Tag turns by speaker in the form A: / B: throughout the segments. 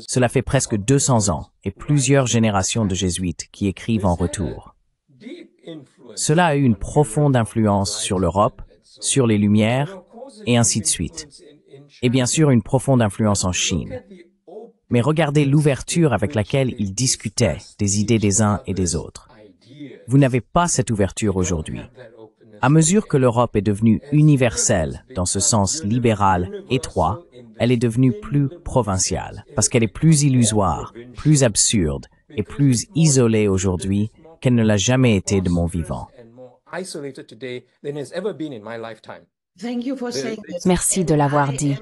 A: Cela fait presque 200 ans et plusieurs générations de jésuites qui écrivent en retour. Cela a eu une profonde influence sur l'Europe, sur les Lumières, et ainsi de suite. Et bien sûr, une profonde influence en Chine. Mais regardez l'ouverture avec laquelle ils discutaient des idées des uns et des autres. Vous n'avez pas cette ouverture aujourd'hui. À mesure que l'Europe est devenue universelle, dans ce sens libéral, étroit, elle est devenue plus provinciale, parce qu'elle est plus illusoire, plus absurde et plus isolée aujourd'hui qu'elle ne l'a jamais été de mon vivant.
B: Merci de l'avoir dit.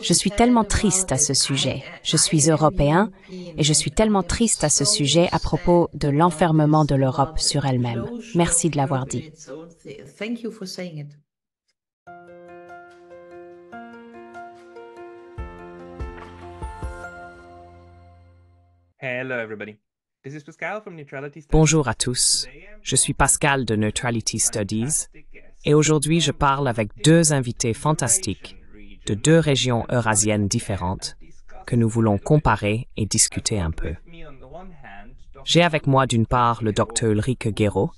B: Je suis tellement triste à ce sujet. Je suis européen et je suis tellement triste à ce sujet à propos de l'enfermement de l'Europe sur elle-même. Merci de l'avoir dit.
C: Hello everybody. This is Pascal from Neutrality Studies.
A: Bonjour à tous, je suis Pascal de Neutrality Studies et aujourd'hui je parle avec deux invités fantastiques de deux régions eurasiennes différentes que nous voulons comparer et discuter un peu. J'ai avec moi d'une part le Dr Ulrike Gero,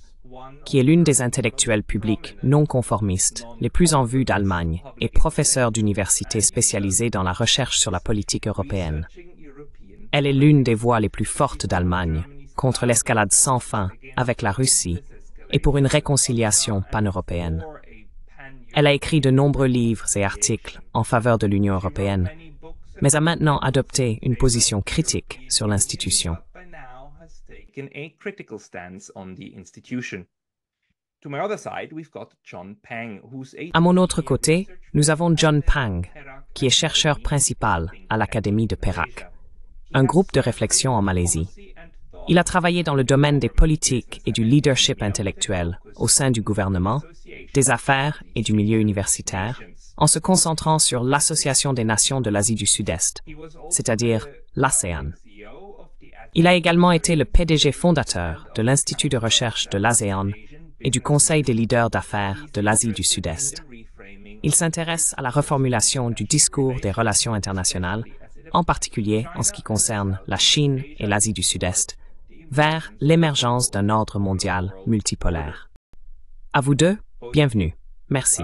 A: qui est l'une des intellectuelles publiques non conformistes les plus en vue d'Allemagne et professeure d'université spécialisée dans la recherche sur la politique européenne. Elle est l'une des voix les plus fortes d'Allemagne contre l'escalade sans fin avec la Russie et pour une réconciliation pan-européenne. Elle a écrit de nombreux livres et articles en faveur de l'Union européenne, mais a maintenant adopté une position critique sur l'institution. À mon autre côté, nous avons John Pang, qui est chercheur principal à l'Académie de Perak, un groupe de réflexion en Malaisie. Il a travaillé dans le domaine des politiques et du leadership intellectuel au sein du gouvernement, des affaires et du milieu universitaire, en se concentrant sur l'Association des Nations de l'Asie du Sud-Est, c'est-à-dire l'ASEAN. Il a également été le PDG fondateur de l'Institut de recherche de l'ASEAN et du Conseil des leaders d'affaires de l'Asie du Sud-Est. Il s'intéresse à la reformulation du discours des relations internationales, en particulier en ce qui concerne la Chine et l'Asie du Sud-Est, vers l'émergence d'un ordre mondial multipolaire. À vous deux, bienvenue. Merci.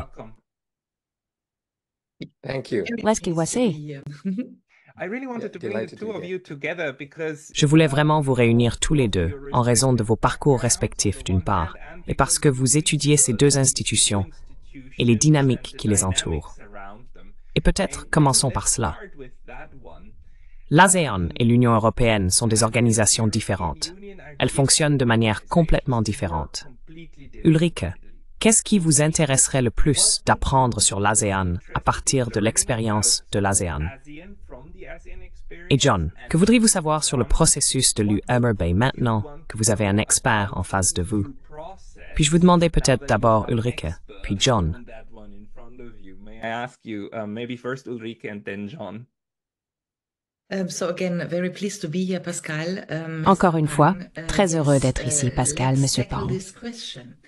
A: Je voulais vraiment vous réunir tous les deux en raison de vos parcours respectifs d'une part, et parce que vous étudiez ces deux institutions et les dynamiques qui les entourent. Et peut-être commençons par cela. L'ASEAN et l'Union européenne sont des organisations différentes. Elles fonctionnent de manière complètement différente. Ulrike, qu'est-ce qui vous intéresserait le plus d'apprendre sur l'ASEAN à partir de l'expérience de l'ASEAN? Et John, que voudriez-vous savoir sur le processus de l'UMRB maintenant que vous avez un expert en face de vous? Puis-je vous demander peut-être d'abord Ulrike, puis John?
B: Encore une fois, très heureux d'être ici, Pascal, Monsieur Pang.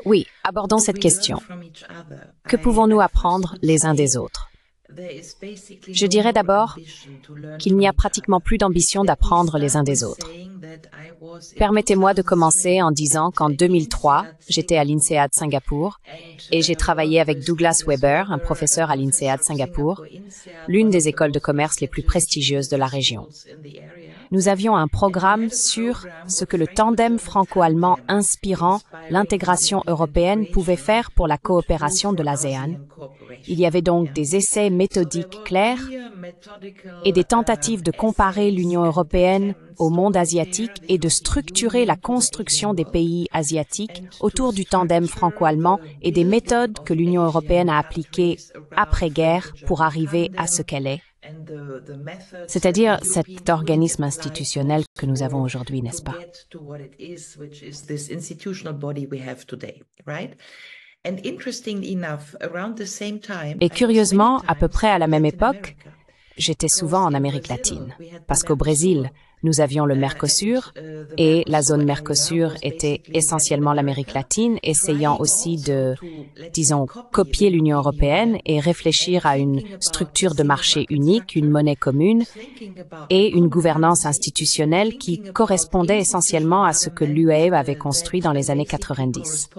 B: Oui, abordons cette question. Que pouvons-nous apprendre les uns des autres? Je dirais d'abord qu'il n'y a pratiquement plus d'ambition d'apprendre les uns des autres. Permettez-moi de commencer en disant qu'en 2003, j'étais à l'INSEAD Singapour et j'ai travaillé avec Douglas Weber, un professeur à l'INSEAD Singapour, l'une des écoles de commerce les plus prestigieuses de la région. Nous avions un programme sur ce que le tandem franco-allemand inspirant l'intégration européenne pouvait faire pour la coopération de l'ASEAN. Il y avait donc des essais méthodiques clairs et des tentatives de comparer l'Union européenne au monde asiatique et de structurer la construction des pays asiatiques autour du tandem franco-allemand et des méthodes que l'Union européenne a appliquées après-guerre pour arriver à ce qu'elle est. C'est-à-dire cet organisme institutionnel que nous avons aujourd'hui, n'est-ce pas? Et curieusement, à peu près à la même époque, j'étais souvent en Amérique latine, parce qu'au Brésil, Nous avions le Mercosur, et la zone Mercosur était essentiellement l'Amérique latine, essayant aussi de, disons, copier l'Union européenne et réfléchir à une structure de marché unique, une monnaie commune et une gouvernance institutionnelle qui correspondait essentiellement à ce que l'UE avait construit dans les années 90.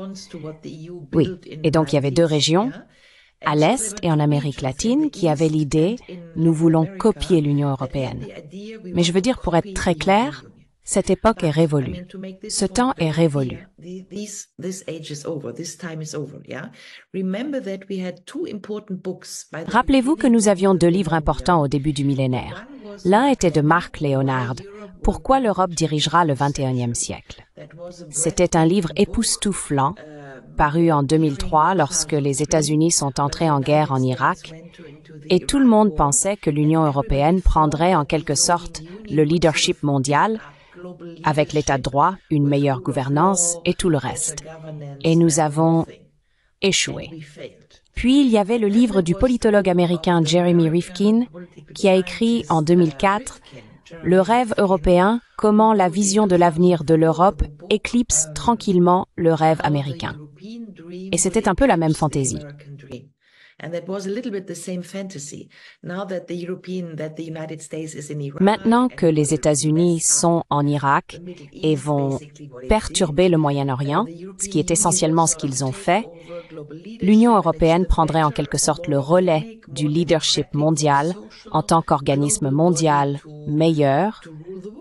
B: Oui, et donc il y avait deux régions, à l'Est et en Amérique latine, qui avaient l'idée « nous voulons copier l'Union européenne ». Mais je veux dire, pour être très clair, cette époque est révolue. Ce temps est révolu. Rappelez-vous que nous avions deux livres importants au début du millénaire. L'un était de Marc Leonard, « Pourquoi l'Europe dirigera le XXIe siècle ». C'était un livre époustouflant, paru en 2003 lorsque les États-Unis sont entrés en guerre en Irak, et tout le monde pensait que l'Union européenne prendrait en quelque sorte le leadership mondial, avec l'état de droit, une meilleure gouvernance et tout le reste. Et nous avons échoué. Puis il y avait le livre du politologue américain Jeremy Rifkin, qui a écrit en 2004 « Le rêve européen, comment la vision de l'avenir de l'Europe éclipse tranquillement le rêve américain ». Et c'était un peu la même fantaisie. Maintenant que les États-Unis sont en Irak et vont perturber le Moyen-Orient, ce qui est essentiellement ce qu'ils ont fait, l'Union européenne prendrait en quelque sorte le relais du leadership mondial en tant qu'organisme mondial meilleur,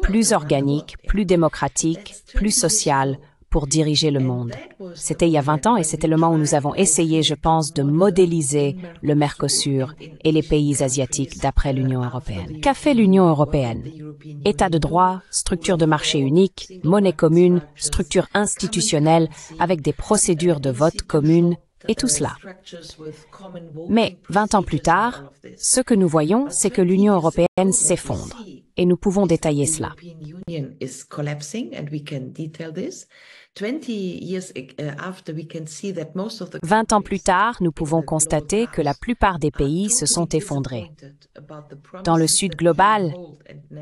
B: plus organique, plus démocratique, plus social, pour diriger le monde. C'était il y a 20 ans et c'était le moment où nous avons essayé, je pense, de modéliser le Mercosur et les pays asiatiques d'après l'Union européenne. Qu'a fait l'Union européenne? État de droit, structure de marché unique, monnaie commune, structure institutionnelle avec des procédures de vote communes et tout cela. Mais 20 ans plus tard, ce que nous voyons, c'est que l'Union européenne s'effondre. Et nous pouvons détailler cela. 20 ans plus tard, nous pouvons constater que la plupart des pays se sont effondrés. Dans le Sud global,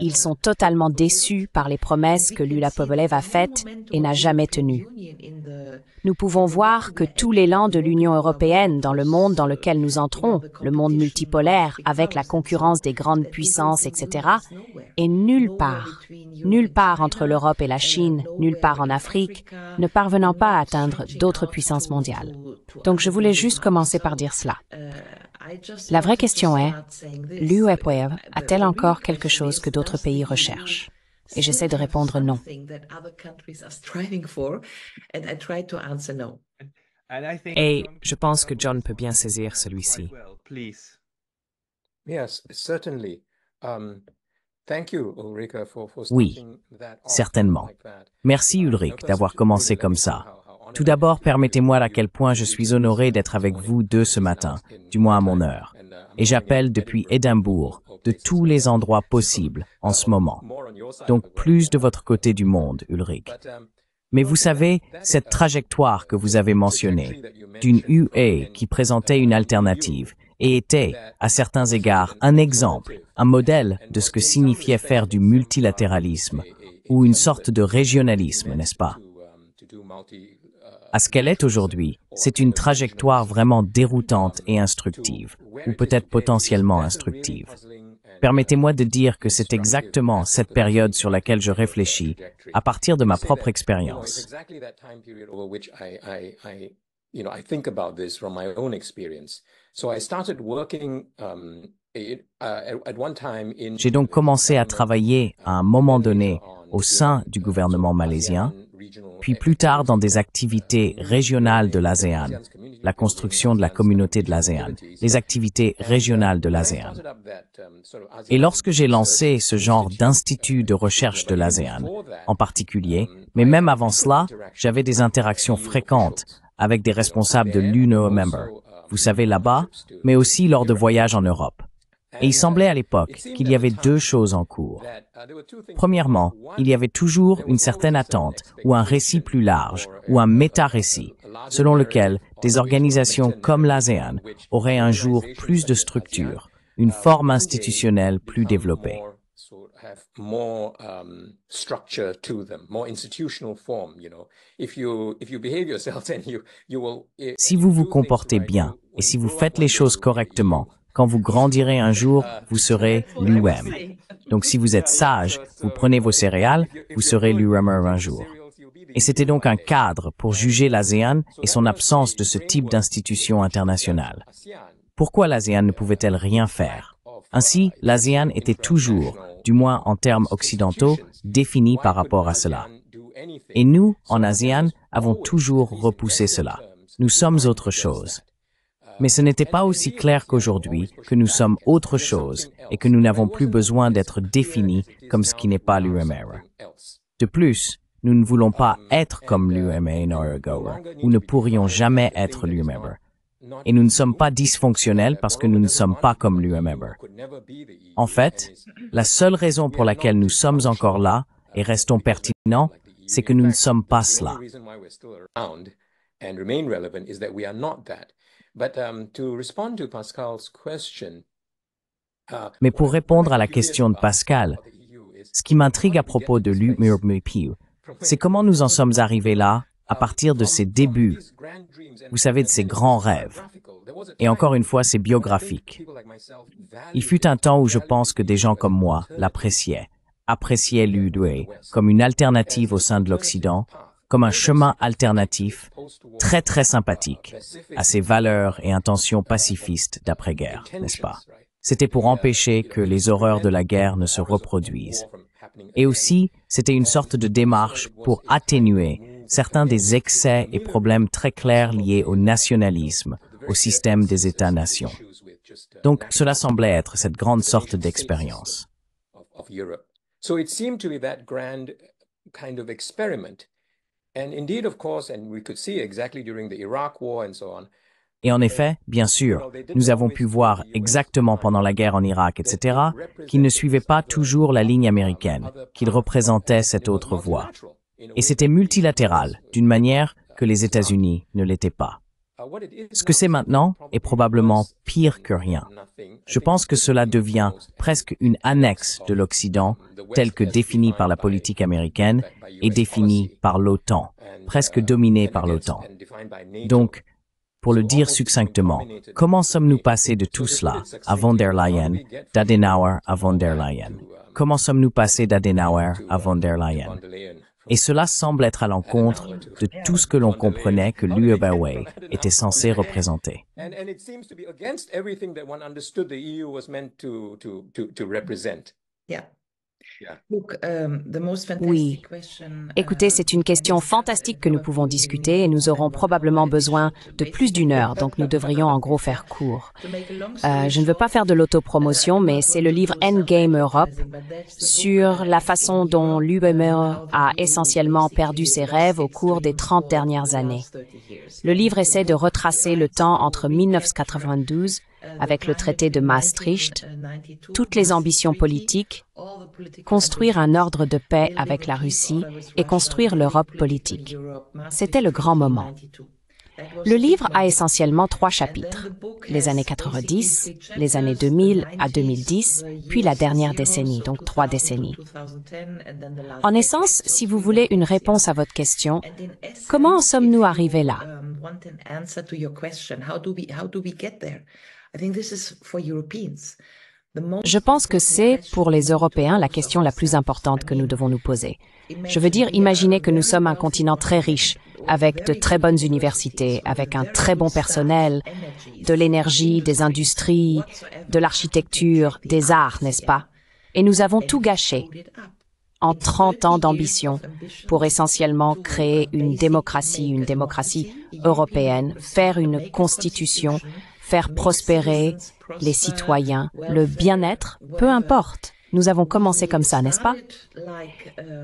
B: ils sont totalement déçus par les promesses que Lula Povelev a faites et n'a jamais tenues. Nous pouvons voir que tout l'élan de l'Union européenne dans le monde dans lequel nous entrons, le monde multipolaire, avec la concurrence des grandes puissances, etc., est nulle part entre l'Europe et la Chine, nulle part en Afrique, ne parvenant pas à atteindre d'autres puissances mondiales. Donc je voulais juste commencer par dire cela. La vraie question est, l'UE a-t-elle encore quelque chose que d'autres pays recherchent? Et j'essaie de répondre non.
A: Et je pense que John peut bien saisir celui-ci.
D: Oui, certainement. Merci Ulrich d'avoir commencé comme ça. Tout d'abord, permettez-moi à quel point je suis honoré d'être avec vous deux ce matin, du moins à mon heure. Et j'appelle depuis Édimbourg, de tous les endroits possibles en ce moment. Donc plus de votre côté du monde, Ulrich. Mais vous savez, cette trajectoire que vous avez mentionnée, d'une UE qui présentait une alternative et était, à certains égards, un exemple, un modèle de ce que signifiait faire du multilatéralisme, ou une sorte de régionalisme, n'est-ce pas? À ce qu'elle est aujourd'hui, c'est une trajectoire vraiment déroutante et instructive, ou peut-être potentiellement instructive. Permettez-moi de dire que c'est exactement cette période sur laquelle je réfléchis à partir de ma propre expérience. J'ai donc commencé à travailler à un moment donné au sein du gouvernement malaisien, puis plus tard dans des activités régionales de l'ASEAN, la construction de la communauté de l'ASEAN, les activités régionales de l'ASEAN. Et lorsque j'ai lancé ce genre d'institut de recherche de l'ASEAN, en particulier, mais même avant cela, j'avais des interactions fréquentes avec des responsables de l'UNO Member, vous savez là-bas, mais aussi lors de voyages en Europe. Et il semblait à l'époque qu'il y avait deux choses en cours. Premièrement, il y avait toujours une certaine attente ou un récit plus large ou un méta-récit, selon lequel des organisations comme l'ASEAN auraient un jour plus de structure, une forme institutionnelle plus développée. Si vous vous comportez bien et si vous faites les choses correctement, quand vous grandirez un jour, vous serez l'UM. Donc si vous êtes sage, vous prenez vos céréales, vous serez l'UMer un jour. Et c'était donc un cadre pour juger l'ASEAN et son absence de ce type d'institution internationale. Pourquoi l'ASEAN ne pouvait-elle rien faire? Ainsi, l'ASEAN était toujours, du moins en termes occidentaux, définie par rapport à cela. Et nous, en ASEAN, avons toujours repoussé cela. Nous sommes autre chose. Mais ce n'était pas aussi clair qu'aujourd'hui que nous sommes autre chose et que nous n'avons plus besoin d'être définis comme ce qui n'est pas l'UMR. De plus, nous ne voulons pas être comme l'UMA Norgower ou ne pourrions jamais être l'UMER. Et nous ne sommes pas dysfonctionnels parce que nous ne sommes pas comme l'UMER. En fait, la seule raison pour laquelle nous sommes encore là et restons pertinents, c'est que nous ne sommes pas cela. Mais pour répondre à la question de Pascal, ce qui m'intrigue à propos de l'UMPU, c'est comment nous en sommes arrivés là, à partir de ces débuts, vous savez, de ces grands rêves. Et encore une fois, c'est biographique. Il fut un temps où je pense que des gens comme moi l'appréciaient, appréciaient l'UDWE comme une alternative au sein de l'Occident, comme un chemin alternatif, très très sympathique, à ses valeurs et intentions pacifistes d'après-guerre, n'est-ce pas? C'était pour empêcher que les horreurs de la guerre ne se reproduisent. Et aussi, c'était une sorte de démarche pour atténuer certains des excès et problèmes très clairs liés au nationalisme, au système des États-nations. Donc, cela semblait être cette grande sorte d'expérience. Et en effet, bien sûr, nous avons pu voir exactement pendant la guerre en Irak, etc., qu'ils ne suivaient pas toujours la ligne américaine, qu'ils représentaient cette autre voie. Et c'était multilatéral, d'une manière que les États-Unis ne l'étaient pas. Ce que c'est maintenant est probablement pire que rien. Je pense que cela devient presque une annexe de l'Occident, telle que définie par la politique américaine et définie par l'OTAN, presque dominée par l'OTAN. Donc, pour le dire succinctement, comment sommes-nous passés de tout cela à von der Leyen, d'Adenauer à von der Leyen? Comment sommes-nous passés d'Adenauer à von der Leyen? Et cela semble être à l'encontre de tout ce que l'on comprenait que l'UEBA était censé représenter.
B: Oui. Écoutez, c'est une question fantastique que nous pouvons discuter et nous aurons probablement besoin de plus d'une heure, donc nous devrions en gros faire court. Je ne veux pas faire de l'autopromotion, mais c'est le livre Endgame Europe sur la façon dont l'UME a essentiellement perdu ses rêves au cours des 30 dernières années. Le livre essaie de retracer le temps entre 1992 avec le traité de Maastricht, toutes les ambitions politiques, construire un ordre de paix avec la Russie et construire l'Europe politique. C'était le grand moment. Le livre a essentiellement 3 chapitres, les années 90, les années 2000 à 2010, puis la dernière décennie, donc 3 décennies. En essence, si vous voulez une réponse à votre question, comment en sommes-nous arrivés là? Je pense que c'est, pour les Européens, la question la plus importante que nous devons nous poser. Je veux dire, imaginez que nous sommes un continent très riche, avec de très bonnes universités, avec un très bon personnel, de l'énergie, des industries, de l'architecture, des arts, n'est-ce pas? Et nous avons tout gâché en 30 ans d'ambition pour essentiellement créer une démocratie européenne, faire une constitution, faire prospérer les citoyens, le bien-être, peu importe. Nous avons commencé comme ça, n'est-ce pas?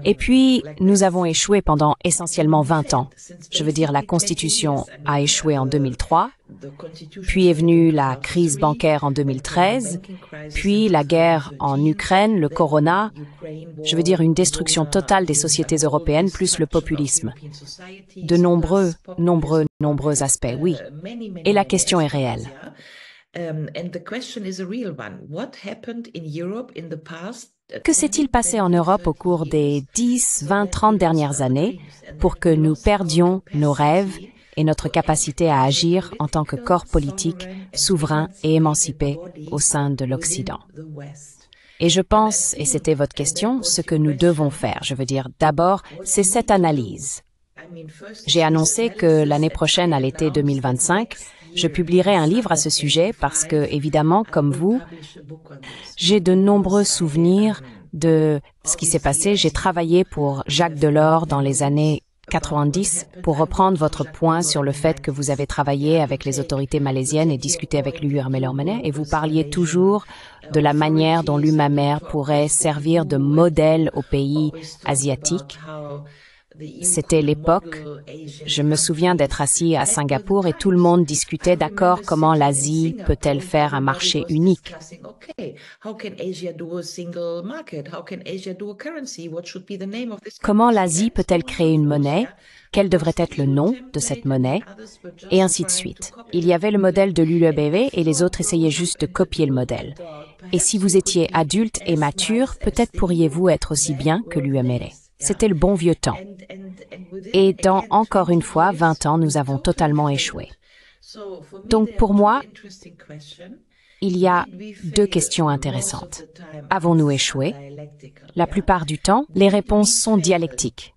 B: Et puis, nous avons échoué pendant essentiellement 20 ans. Je veux dire, la Constitution a échoué en 2003, puis est venue la crise bancaire en 2013, puis la guerre en Ukraine, le corona, je veux dire une destruction totale des sociétés européennes plus le populisme. De nombreux aspects, oui. Et la question est réelle. Que s'est-il passé en Europe au cours des 10, 20, 30 dernières années pour que nous perdions nos rêves et notre capacité à agir en tant que corps politique, souverain et émancipé au sein de l'Occident? Et je pense, et c'était votre question, ce que nous devons faire, je veux dire, d'abord, c'est cette analyse. J'ai annoncé que l'année prochaine, à l'été 2025, je publierai un livre à ce sujet parce que, évidemment, comme vous, j'ai de nombreux souvenirs de ce qui s'est passé. J'ai travaillé pour Jacques Delors dans les années 90 pour reprendre votre point sur le fait que vous avez travaillé avec les autorités malaisiennes et discuté avec l'UMLR et vous parliez toujours de la manière dont l'UMAMER pourrait servir de modèle aux pays asiatiques. C'était l'époque, je me souviens d'être assis à Singapour et tout le monde discutait d'accord comment l'Asie peut-elle faire un marché unique. Comment l'Asie peut-elle créer une monnaie? Quel devrait être le nom de cette monnaie? Et ainsi de suite. Il y avait le modèle de l'ULBV et les autres essayaient juste de copier le modèle. Et si vous étiez adulte et mature, peut-être pourriez-vous être aussi bien que l'UMLA. C'était le bon vieux temps. Et dans, encore une fois, 20 ans, nous avons totalement échoué. Donc, pour moi, il y a deux questions intéressantes. Avons-nous échoué? La plupart du temps, les réponses sont dialectiques.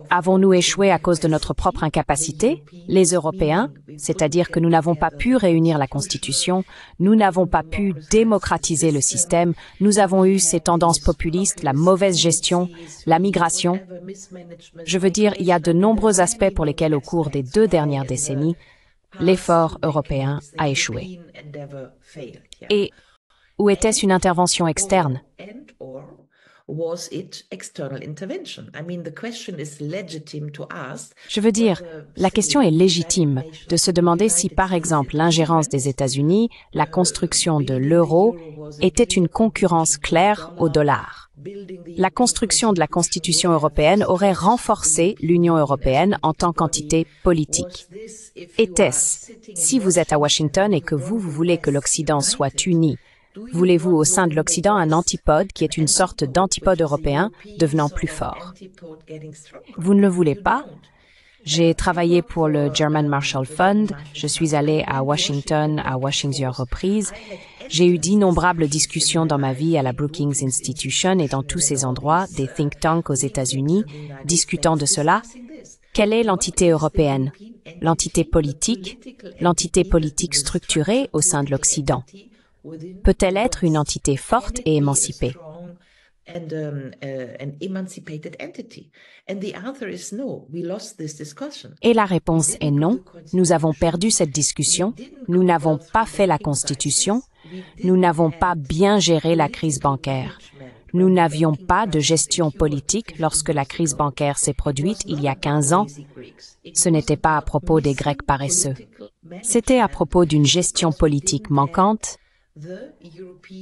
B: Avons-nous échoué à cause de notre propre incapacité? Les Européens, c'est-à-dire que nous n'avons pas pu réunir la Constitution, nous n'avons pas pu démocratiser le système, nous avons eu ces tendances populistes, la mauvaise gestion, la migration. Je veux dire, il y a de nombreux aspects pour lesquels, au cours des 2 dernières décennies, l'effort européen a échoué. Et où était-ce une intervention externe? Je veux dire, la question est légitime de se demander si, par exemple, l'ingérence des États-Unis, la construction de l'euro, était une concurrence claire au dollar. La construction de la Constitution européenne aurait renforcé l'Union européenne en tant qu'entité politique. Était-ce, si vous êtes à Washington et que vous voulez que l'Occident soit uni, voulez-vous au sein de l'Occident un antipode qui est une sorte d'antipode européen devenant plus fort? Vous ne le voulez pas? J'ai travaillé pour le German Marshall Fund, je suis allé à Washington à plusieurs reprises. J'ai eu d'innombrables discussions dans ma vie à la Brookings Institution et dans tous ces endroits, des think tanks aux États-Unis, discutant de cela. Quelle est l'entité européenne? L'entité politique structurée au sein de l'Occident? Peut-elle être une entité forte et émancipée? Et la réponse est non. Nous avons perdu cette discussion. Nous n'avons pas fait la Constitution. Nous n'avons pas bien géré la crise bancaire. Nous n'avions pas de gestion politique lorsque la crise bancaire s'est produite il y a 15 ans. Ce n'était pas à propos des Grecs paresseux. C'était à propos d'une gestion politique manquante,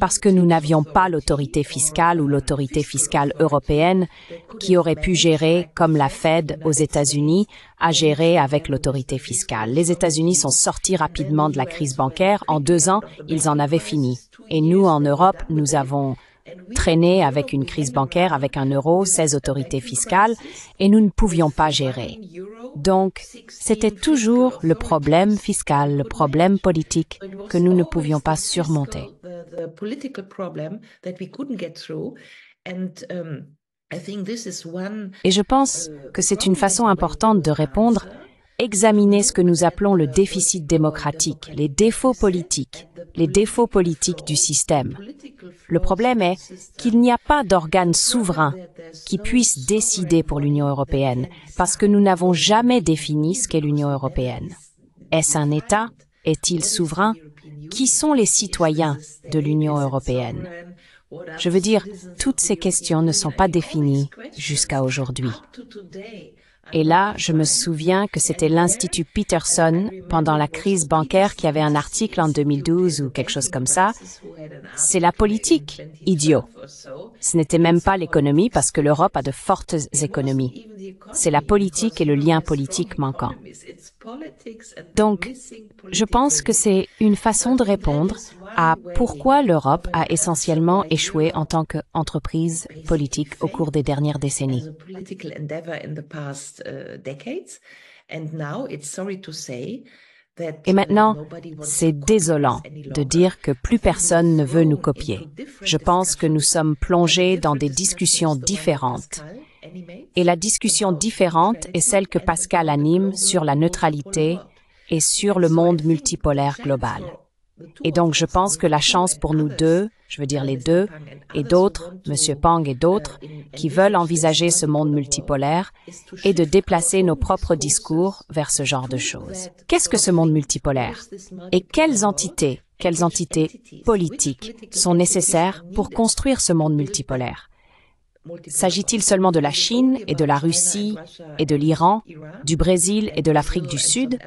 B: parce que nous n'avions pas l'autorité fiscale ou l'autorité fiscale européenne qui aurait pu gérer, comme la Fed aux États-Unis a géré avec l'autorité fiscale. Les États-Unis sont sortis rapidement de la crise bancaire. En 2 ans, ils en avaient fini. Et nous, en Europe, nous avons traîné avec une crise bancaire, avec un euro, 16 autorités fiscales, et nous ne pouvions pas gérer. Donc, c'était toujours le problème fiscal, le problème politique que nous ne pouvions pas surmonter. Et je pense que c'est une façon importante de répondre. Examiner ce que nous appelons le déficit démocratique, les défauts politiques du système. Le problème est qu'il n'y a pas d'organe souverain qui puisse décider pour l'Union européenne, parce que nous n'avons jamais défini ce qu'est l'Union européenne. Est-ce un État? Est-il souverain? Qui sont les citoyens de l'Union européenne? Je veux dire, toutes ces questions ne sont pas définies jusqu'à aujourd'hui. Et là, je me souviens que c'était l'Institut Peterson, pendant la crise bancaire, qui avait un article en 2012 ou quelque chose comme ça. C'est la politique, idiot. Ce n'était même pas l'économie parce que l'Europe a de fortes économies. C'est la politique et le lien politique manquant. Donc, je pense que c'est une façon de répondre à pourquoi l'Europe a essentiellement échoué en tant qu'entreprise politique au cours des dernières décennies. Et maintenant, c'est désolant de dire que plus personne ne veut nous copier. Je pense que nous sommes plongés dans des discussions différentes. Et la discussion différente est celle que Pascal anime sur la neutralité et sur le monde multipolaire global. Et donc, je pense que la chance pour nous deux, je veux dire les deux, et d'autres, M. Pang et d'autres, qui veulent envisager ce monde multipolaire, est de déplacer nos propres discours vers ce genre de choses. Qu'est-ce que ce monde multipolaire? Et quelles entités politiques sont nécessaires pour construire ce monde multipolaire? S'agit-il seulement de la Chine et de la Russie et de l'Iran, du Brésil et de l'Afrique du Sud?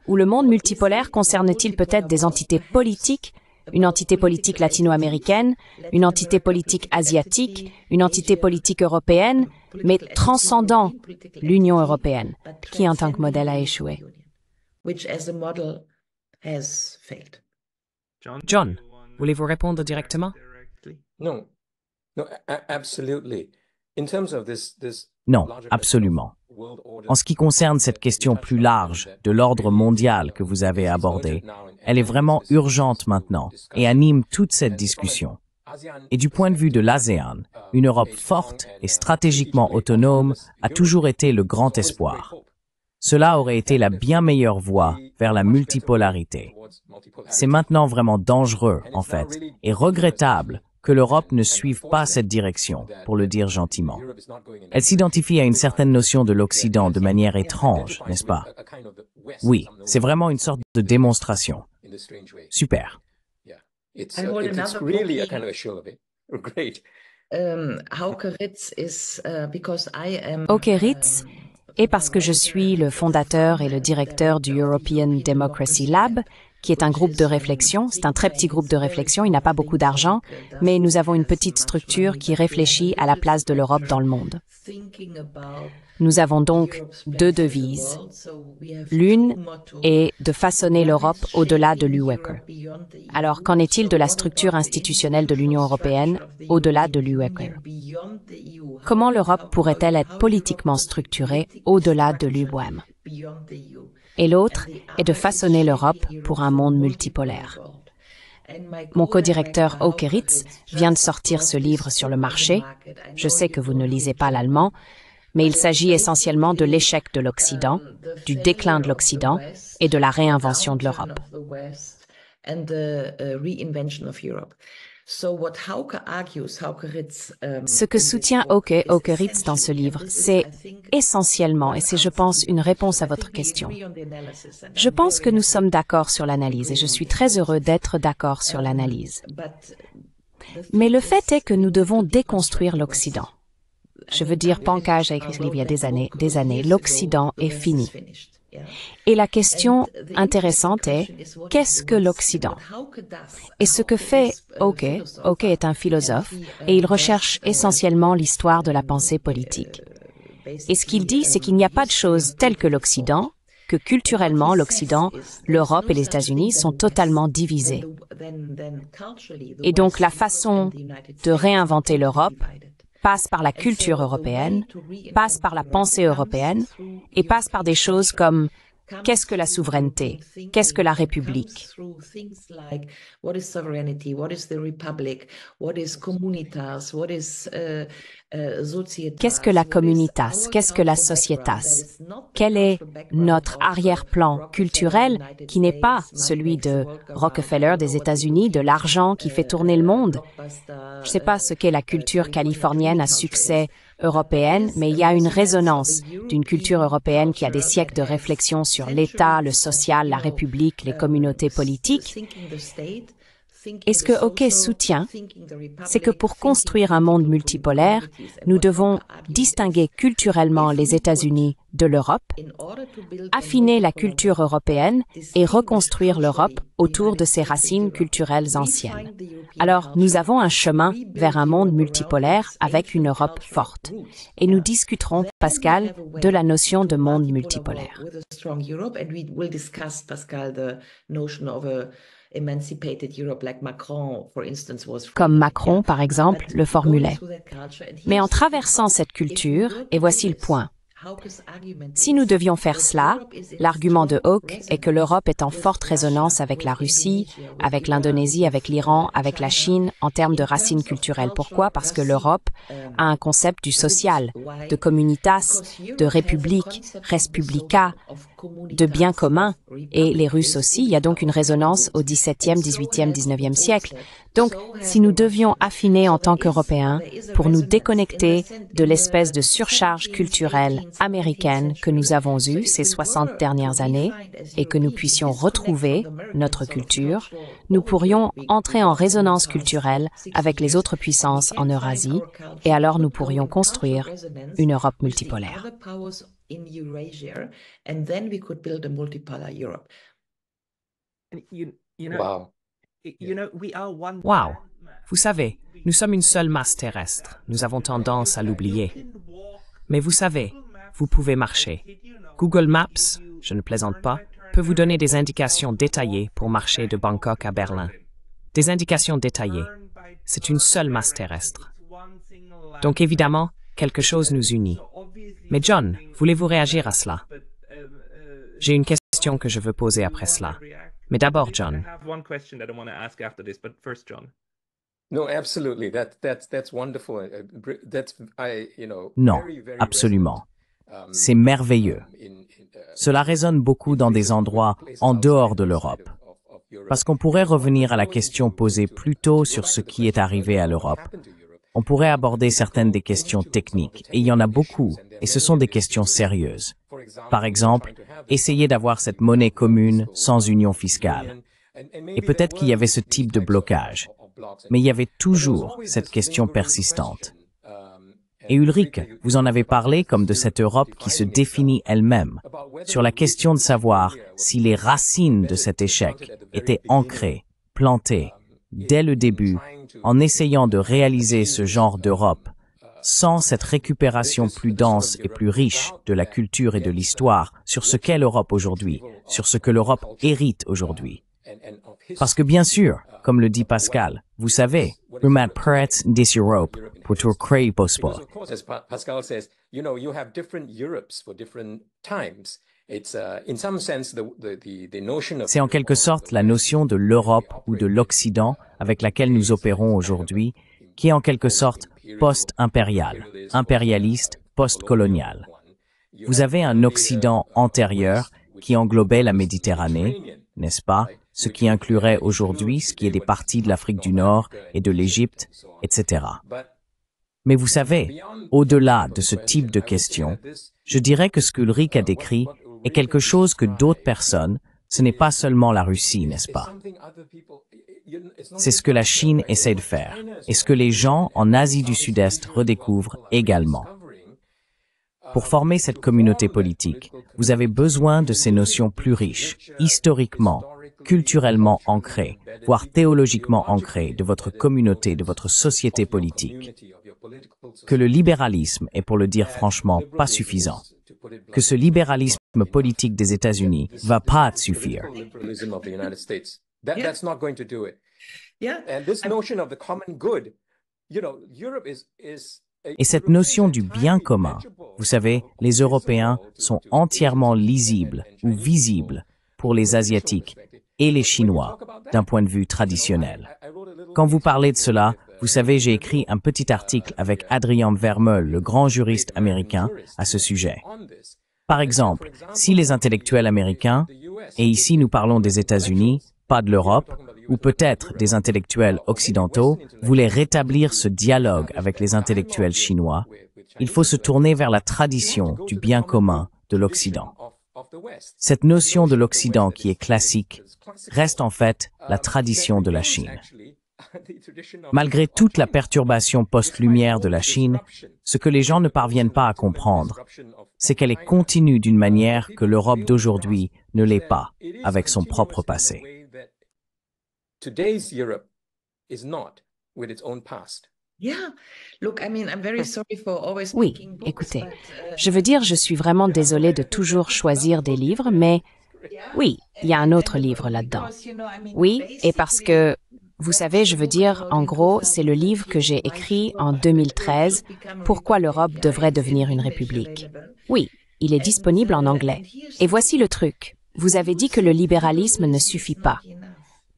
B: Ou le monde multipolaire concerne-t-il peut-être des entités politiques, une entité politique latino-américaine, une entité politique asiatique, une entité politique européenne, mais transcendant l'Union européenne, qui en tant que modèle a échoué?
A: John, voulez-vous répondre directement?
E: Non.
D: Non, absolument. En ce qui concerne cette question plus large de l'ordre mondial que vous avez abordée, elle est vraiment urgente maintenant et anime toute cette discussion. Et du point de vue de l'ASEAN, une Europe forte et stratégiquement autonome a toujours été le grand espoir. Cela aurait été la bien meilleure voie vers la multipolarité. C'est maintenant vraiment dangereux, en fait, et regrettable que l'Europe ne suive pas cette direction, pour le dire gentiment. Elle s'identifie à une certaine notion de l'Occident de manière étrange, n'est-ce pas? Oui, c'est vraiment une sorte de démonstration. Super.
B: Oke Ritz, et parce que je suis le fondateur et le directeur du European Democracy Lab, qui est un groupe de réflexion. C'est un très petit groupe de réflexion, il n'a pas beaucoup d'argent, mais nous avons une petite structure qui réfléchit à la place de l'Europe dans le monde. Nous avons donc deux devises. L'une est de façonner l'Europe au-delà de l'UECR. Alors, qu'en est-il de la structure institutionnelle de l'Union européenne au-delà de l'UECR? Comment l'Europe pourrait-elle être politiquement structurée au-delà de l'UEM? Et l'autre est de façonner l'Europe pour un monde multipolaire. Mon codirecteur Oke Ritz vient de sortir ce livre sur le marché. Je sais que vous ne lisez pas l'allemand, mais il s'agit essentiellement de l'échec de l'Occident, du déclin de l'Occident et de la réinvention de l'Europe. Ce que soutient Oke Ritz dans ce livre, c'est essentiellement, et c'est, je pense, une réponse à votre question. Je pense que nous sommes d'accord sur l'analyse, et je suis très heureux d'être d'accord sur l'analyse. Mais le fait est que nous devons déconstruire l'Occident. Je veux dire, Pankaj a écrit ce livre il y a des années, l'Occident est fini. Et la question intéressante est, qu'est-ce que l'Occident? Et ce que fait Oke est un philosophe, et il recherche essentiellement l'histoire de la pensée politique. Et ce qu'il dit, c'est qu'il n'y a pas de chose telle que l'Occident, que culturellement, l'Occident, l'Europe et les États-Unis sont totalement divisés. Et donc la façon de réinventer l'Europe passe par la culture européenne, passe par la pensée européenne et passe par des choses comme qu'est-ce que la souveraineté, qu'est-ce que la République. Qu'est-ce que la communitas, qu'est-ce que la societas? Quel est notre arrière-plan culturel qui n'est pas celui de Rockefeller des États-Unis, de l'argent qui fait tourner le monde? Je ne sais pas ce qu'est la culture californienne à succès européenne, mais il y a une résonance d'une culture européenne qui a des siècles de réflexion sur l'État, le social, la République, les communautés politiques. Et ce que Hockey soutient, c'est que pour construire un monde multipolaire, nous devons distinguer culturellement les États-Unis de l'Europe, affiner la culture européenne et reconstruire l'Europe autour de ses racines culturelles anciennes. Alors, nous avons un chemin vers un monde multipolaire avec une Europe forte. Et nous discuterons, Pascal, de la notion de monde multipolaire. Comme Macron, par exemple, le formulait. Mais en traversant cette culture, et voici le point. Si nous devions faire cela, l'argument de Hawke est que l'Europe est en forte résonance avec la Russie, avec l'Indonésie, avec l'Iran, avec la Chine, en termes de racines culturelles. Pourquoi? Parce que l'Europe a un concept du social, de communitas, de république, res publica, de bien commun, et les Russes aussi. Il y a donc une résonance au XVIIe, XVIIIe, XIXe siècle. Donc, si nous devions affiner en tant qu'Européens pour nous déconnecter de l'espèce de surcharge culturelle américaine que nous avons eue ces 60 dernières années et que nous puissions retrouver notre culture, nous pourrions entrer en résonance culturelle avec les autres puissances en Eurasie et alors nous pourrions construire une Europe multipolaire.
A: Wow! Vous savez, nous sommes une seule masse terrestre. Nous avons tendance à l'oublier. Mais vous savez, vous pouvez marcher. Google Maps, je ne plaisante pas, peut vous donner des indications détaillées pour marcher de Bangkok à Berlin. Des indications détaillées. C'est une seule masse terrestre. Donc évidemment, quelque chose nous unit. Mais John, voulez-vous réagir à cela? J'ai une question que je veux poser après cela. Mais d'abord, John.
D: Non, absolument. C'est merveilleux. Cela résonne beaucoup dans des endroits en dehors de l'Europe. Parce qu'on pourrait revenir à la question posée plus tôt sur ce qui est arrivé à l'Europe. On pourrait aborder certaines des questions techniques, et il y en a beaucoup, et ce sont des questions sérieuses. Par exemple, essayer d'avoir cette monnaie commune sans union fiscale. Et peut-être qu'il y avait ce type de blocage. Mais il y avait toujours cette question persistante. Et Ulrich, vous en avez parlé comme de cette Europe qui se définit elle-même, sur la question de savoir si les racines de cet échec étaient ancrées, plantées, dès le début, en essayant de réaliser ce genre d'Europe, sans cette récupération plus dense et plus riche de la culture et de l'histoire sur ce qu'est l'Europe aujourd'hui, sur ce que l'Europe hérite aujourd'hui. Parce que bien sûr, comme le dit Pascal, vous savez, we made parrots this Europe pour tout créer possible.
E: Pascal says, you have different Europes for different times.
D: C'est en quelque sorte la notion de l'Europe ou de l'Occident avec laquelle nous opérons aujourd'hui, qui est en quelque sorte post-impérial, impérialiste, post-colonial. Vous avez un Occident antérieur qui englobait la Méditerranée, n'est-ce pas, ce qui inclurait aujourd'hui ce qui est des parties de l'Afrique du Nord et de l'Égypte, etc. Mais vous savez, au-delà de ce type de questions, je dirais que ce qu'Ulrich a décrit est quelque chose que d'autres personnes, ce n'est pas seulement la Russie, n'est-ce pas? C'est ce que la Chine essaie de faire, et ce que les gens en Asie du Sud-Est redécouvrent également. Pour former cette communauté politique, vous avez besoin de ces notions plus riches, historiquement, culturellement ancrées, voire théologiquement ancrées de votre communauté, de votre société politique. Que le libéralisme est, pour le dire franchement, pas suffisant. Que ce libéralisme politique des États-Unis va pas suffire. Et cette notion du bien commun, vous savez, les Européens sont entièrement lisibles ou visibles pour les Asiatiques et les Chinois d'un point de vue traditionnel. Quand vous parlez de cela, vous savez, j'ai écrit un petit article avec Adrian Vermeul, le grand juriste américain, à ce sujet. Par exemple, si les intellectuels américains, et ici nous parlons des États-Unis, pas de l'Europe, ou peut-être des intellectuels occidentaux, voulaient rétablir ce dialogue avec les intellectuels chinois, il faut se tourner vers la tradition du bien commun de l'Occident. Cette notion de l'Occident qui est classique reste en fait la tradition de la Chine. Malgré toute la perturbation post-lumière de la Chine, ce que les gens ne parviennent pas à comprendre, c'est qu'elle est continue d'une manière que l'Europe d'aujourd'hui ne l'est pas, avec son propre passé.
B: Oui, écoutez, je veux dire, je suis vraiment désolée de toujours choisir des livres, mais oui, il y a un autre livre là-dedans. Oui, et parce que, vous savez, je veux dire, en gros, c'est le livre que j'ai écrit en 2013, Pourquoi l'Europe devrait devenir une république. Oui, il est disponible en anglais. Et voici le truc. Vous avez dit que le libéralisme ne suffit pas.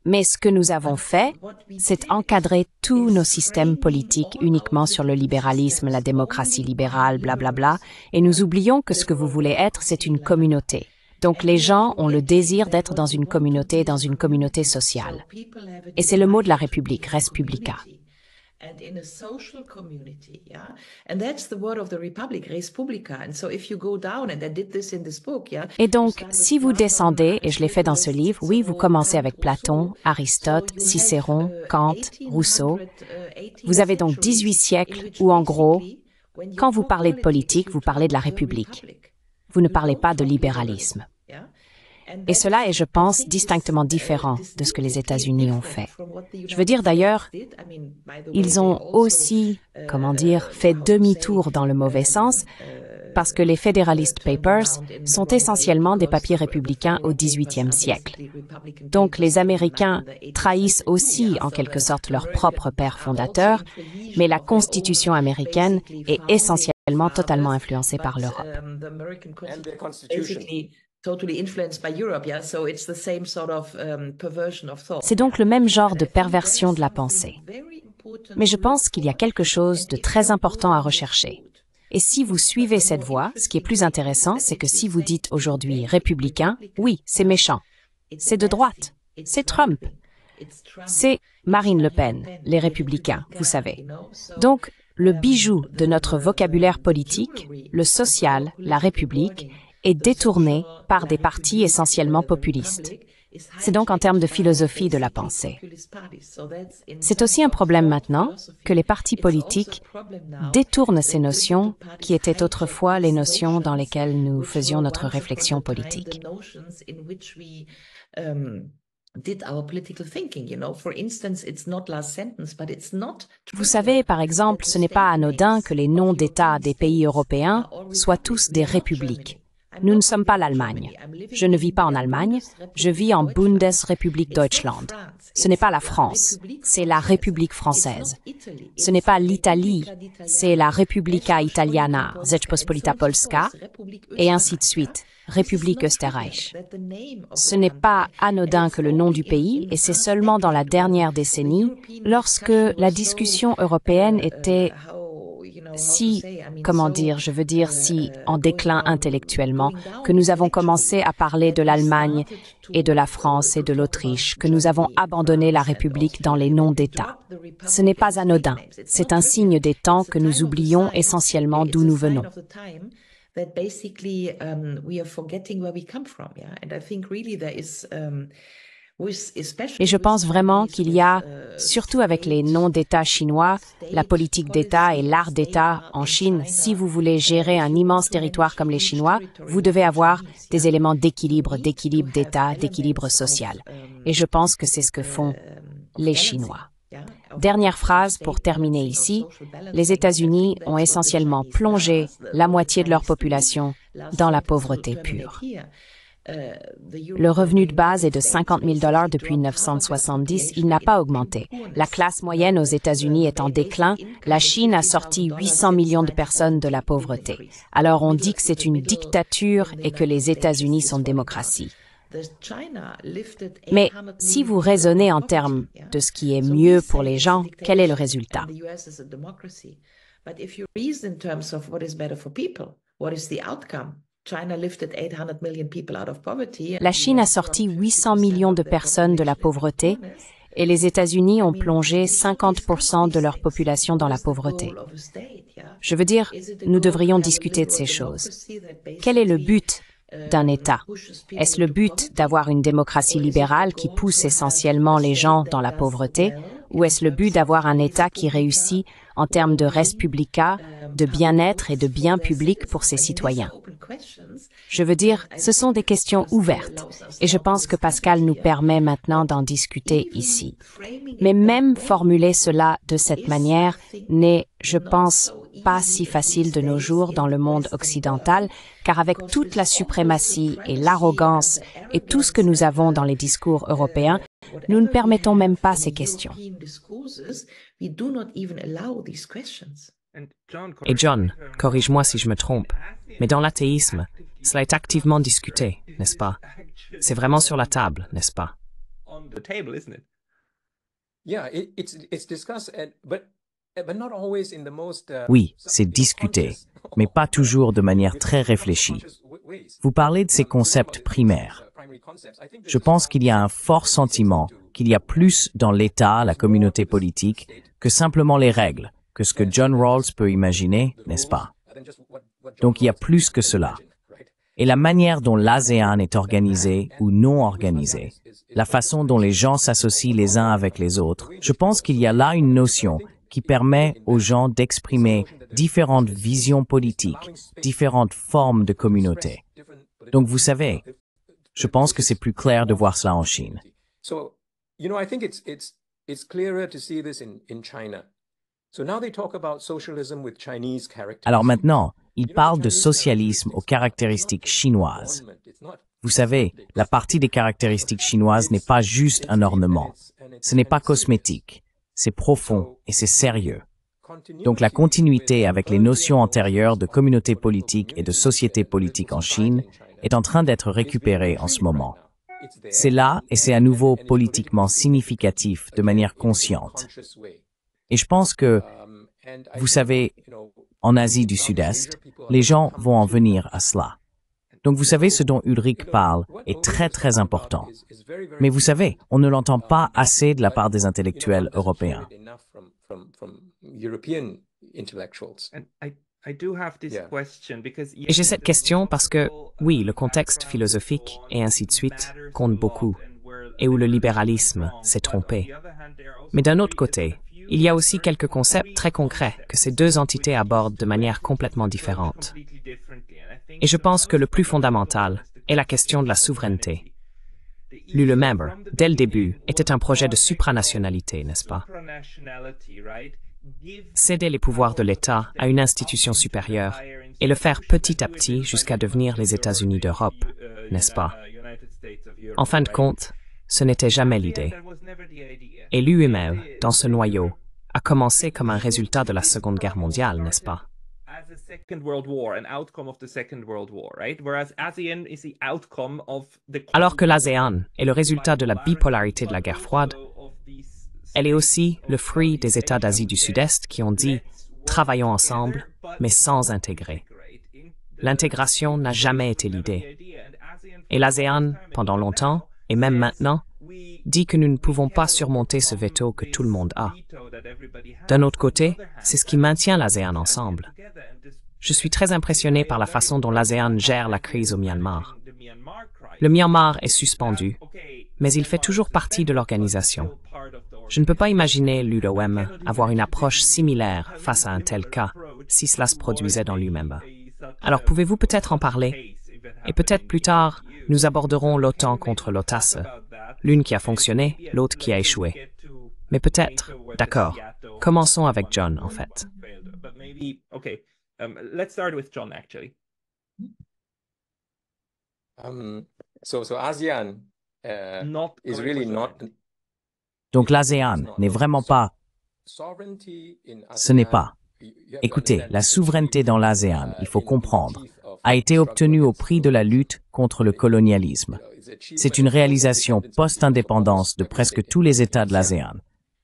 B: Mais ce que nous avons fait, c'est encadrer tous nos systèmes politiques uniquement sur le libéralisme, la démocratie libérale, blablabla, et nous oublions que ce que vous voulez être, c'est une communauté. Donc les gens ont le désir d'être dans une communauté sociale. Et c'est le mot de la République, res publica. Et donc, si vous descendez, et je l'ai fait dans ce livre, oui, vous commencez avec Platon, Aristote, Cicéron, Kant, Rousseau. Vous avez donc 18 siècles où, en gros, quand vous parlez de politique, vous parlez de la République. Vous ne parlez pas de libéralisme. Et cela est, je pense, distinctement différent de ce que les États-Unis ont fait. Je veux dire d'ailleurs, ils ont aussi, fait demi-tour dans le mauvais sens, parce que les Federalist Papers sont essentiellement des papiers républicains au XVIIIe siècle. Donc les Américains trahissent aussi en quelque sorte leur propre père fondateur, mais la Constitution américaine est essentiellement totalement influencée par l'Europe. C'est donc le même genre de perversion de la pensée. Mais je pense qu'il y a quelque chose de très important à rechercher. Et si vous suivez cette voie, ce qui est plus intéressant, c'est que si vous dites aujourd'hui républicain, oui, c'est méchant. C'est de droite. C'est Trump. C'est Marine Le Pen, les républicains, vous savez. Donc, le bijou de notre vocabulaire politique, le social, la République, est détourné par des partis essentiellement populistes. C'est donc en termes de philosophie de la pensée. C'est aussi un problème maintenant que les partis politiques détournent ces notions qui étaient autrefois les notions dans lesquelles nous faisions notre réflexion politique. Vous savez, par exemple, ce n'est pas anodin que les noms d'États des pays européens soient tous des républiques. Nous ne sommes pas l'Allemagne. Je ne vis pas en Allemagne, je vis en Bundesrepublik Deutschland. Ce n'est pas la France, c'est la République française. Ce n'est pas l'Italie, c'est la Repubblica Italiana, Rzeczpospolita Polska, et ainsi de suite, République Österreich. Ce n'est pas anodin que le nom du pays, et c'est seulement dans la dernière décennie, lorsque la discussion européenne était si en déclin intellectuellement, que nous avons commencé à parler de l'Allemagne et de la France et de l'Autriche, que nous avons abandonné la République dans les noms d'État. Ce n'est pas anodin, c'est un signe des temps que nous oublions essentiellement d'où nous venons. Et je pense vraiment qu'il y a, surtout avec les noms d'État chinois, la politique d'État et l'art d'État en Chine, si vous voulez gérer un immense territoire comme les Chinois, vous devez avoir des éléments d'équilibre d'État, d'équilibre social. Et je pense que c'est ce que font les Chinois. Dernière phrase pour terminer ici, les États-Unis ont essentiellement plongé la moitié de leur population dans la pauvreté pure. Le revenu de base est de $50 000 depuis 1970, il n'a pas augmenté. La classe moyenne aux États-Unis est en déclin, la Chine a sorti 800 millions de personnes de la pauvreté. Alors on dit que c'est une dictature et que les États-Unis sont démocratie. Mais si vous raisonnez en termes de ce qui est mieux pour les gens, quel est le résultat? La Chine a sorti 800 millions de personnes de la pauvreté et les États-Unis ont plongé 50% de leur population dans la pauvreté. Je veux dire, nous devrions discuter de ces choses. Quel est le but d'un État? Est-ce le but d'avoir une démocratie libérale qui pousse essentiellement les gens dans la pauvreté, ou est-ce le but d'avoir un État qui réussit en termes de res publica, de bien-être et de biens publics pour ses citoyens? Je veux dire, ce sont des questions ouvertes, et je pense que Pascal nous permet maintenant d'en discuter ici. Mais même formuler cela de cette manière n'est, je pense, pas si facile de nos jours dans le monde occidental, car avec toute la suprématie et l'arrogance et tout ce que nous avons dans les discours européens, nous ne permettons même pas ces questions.
A: Et John, corrige-moi si je me trompe, mais dans l'athéisme, cela est activement discuté, n'est-ce pas? C'est vraiment sur la table, n'est-ce pas?
D: Oui, c'est discuté, mais pas toujours de manière très réfléchie. Vous parlez de ces concepts primaires. Je pense qu'il y a un fort sentiment qu'il y a plus dans l'État, la communauté politique, que simplement les règles, que ce que John Rawls peut imaginer, n'est-ce pas? Donc il y a plus que cela. Et la manière dont l'ASEAN est organisée ou non organisée, la façon dont les gens s'associent les uns avec les autres, je pense qu'il y a là une notion qui permet aux gens d'exprimer différentes visions politiques, différentes formes de communauté. Donc vous savez, je pense que c'est plus clair de voir cela en Chine. Alors maintenant, ils parlent de socialisme aux caractéristiques chinoises. Vous savez, la partie des caractéristiques chinoises n'est pas juste un ornement. Ce n'est pas cosmétique. C'est profond et c'est sérieux. Donc la continuité avec les notions antérieures de communauté politique et de société politique en Chine est en train d'être récupérée en ce moment. C'est là et c'est à nouveau politiquement significatif de manière consciente. Et je pense que, vous savez, en Asie du Sud-Est, les gens vont en venir à cela. Donc vous savez, ce dont Ulrich parle est très très important. Mais vous savez, on ne l'entend pas assez de la part des intellectuels européens.
A: Et j'ai cette question parce que, oui, le contexte philosophique et ainsi de suite compte beaucoup, et où le libéralisme s'est trompé. Mais d'un autre côté, il y a aussi quelques concepts très concrets que ces deux entités abordent de manière complètement différente. Et je pense que le plus fondamental est la question de la souveraineté. L'ULEMember, dès le début, était un projet de supranationalité, n'est-ce pas? Céder les pouvoirs de l'État à une institution supérieure et le faire petit à petit jusqu'à devenir les États-Unis d'Europe, n'est-ce pas? En fin de compte, ce n'était jamais l'idée. Et l'UML, dans ce noyau, a commencé comme un résultat de la Seconde Guerre mondiale, n'est-ce pas? Alors que l'ASEAN est le résultat de la bipolarité de la guerre froide, elle est aussi le fruit des États d'Asie du Sud-Est qui ont dit « travaillons ensemble, mais sans intégrer ». L'intégration n'a jamais été l'idée. Et l'ASEAN, pendant longtemps, et même maintenant, dit que nous ne pouvons pas surmonter ce veto que tout le monde a. D'un autre côté, c'est ce qui maintient l'ASEAN ensemble. Je suis très impressionné par la façon dont l'ASEAN gère la crise au Myanmar. Le Myanmar est suspendu, mais il fait toujours partie de l'organisation. Je ne peux pas imaginer l'ULEM avoir une approche similaire face à un tel cas si cela se produisait dans l'UMember. Alors pouvez-vous peut-être en parler? Et peut-être plus tard, nous aborderons l'OTAN contre l'OTASE, l'une qui a fonctionné, l'autre qui a échoué. Mais peut-être, d'accord. Commençons avec John, en fait.
C: Let's start with John, actually.
E: ASEAN is really not.
D: Donc l'ASEAN n'est vraiment pas. Ce n'est pas. Écoutez, la souveraineté dans l'ASEAN, il faut comprendre, a été obtenue au prix de la lutte contre le colonialisme. C'est une réalisation post-indépendance de presque tous les États de l'ASEAN.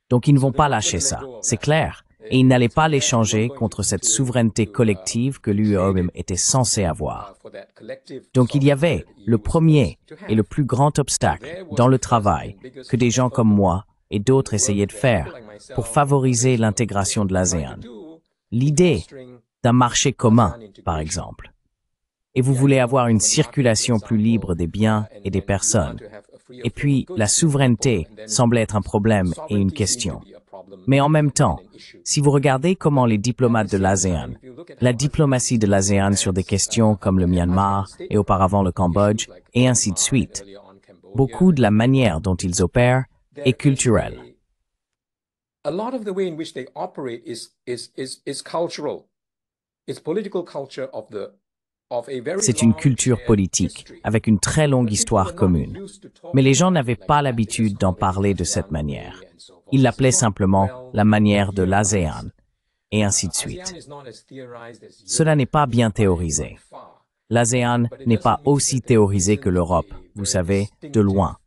D: Donc ils ne vont pas lâcher ça, c'est clair. Et ils n'allaient pas l'échanger contre cette souveraineté collective que l'UEM était censée avoir. Donc il y avait le premier et le plus grand obstacle dans le travail que des gens comme moi et d'autres essayaient de faire pour favoriser l'intégration de l'ASEAN. L'idée d'un marché commun, par exemple. et vous voulez avoir une circulation plus libre des biens et des personnes. Et puis, la souveraineté semble être un problème et une question. Mais en même temps, si vous regardez comment les diplomates de l'ASEAN, la diplomatie de l'ASEAN sur des questions comme le Myanmar et auparavant le Cambodge, et ainsi de suite, beaucoup de la manière dont ils opèrent est culturelle.
E: A lot of the way in which they operate is cultural. It's political culture of a very
D: C'est une
E: long
D: culture
E: shared
D: politique,
E: history.
D: avec une très longue histoire commune. Mais les gens n'avaient pas l'habitude d'en parler de cette manière. Ils l'appelaient simplement la manière de l'ASEAN, et ainsi de suite. Cela n'est pas bien théorisé. L'ASEAN n'est pas aussi théorisé que l'Europe, vous savez, de loin.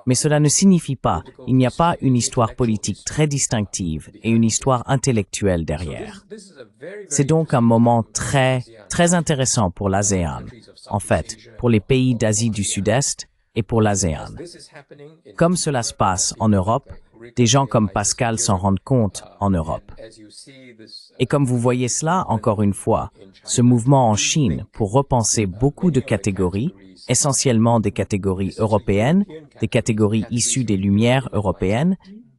D: Mais cela ne signifie pas qu'il n'y a pas une histoire politique très distinctive et une histoire intellectuelle derrière. C'est donc un moment très intéressant pour l'ASEAN, en fait, pour les pays d'Asie du Sud-Est et pour l'ASEAN. Comme cela se passe en Europe, des gens comme Pascal s'en rendent compte en Europe. Et comme vous voyez cela, encore une fois, ce mouvement en Chine pour repenser beaucoup de catégories, essentiellement des catégories européennes, des catégories issues des Lumières européennes,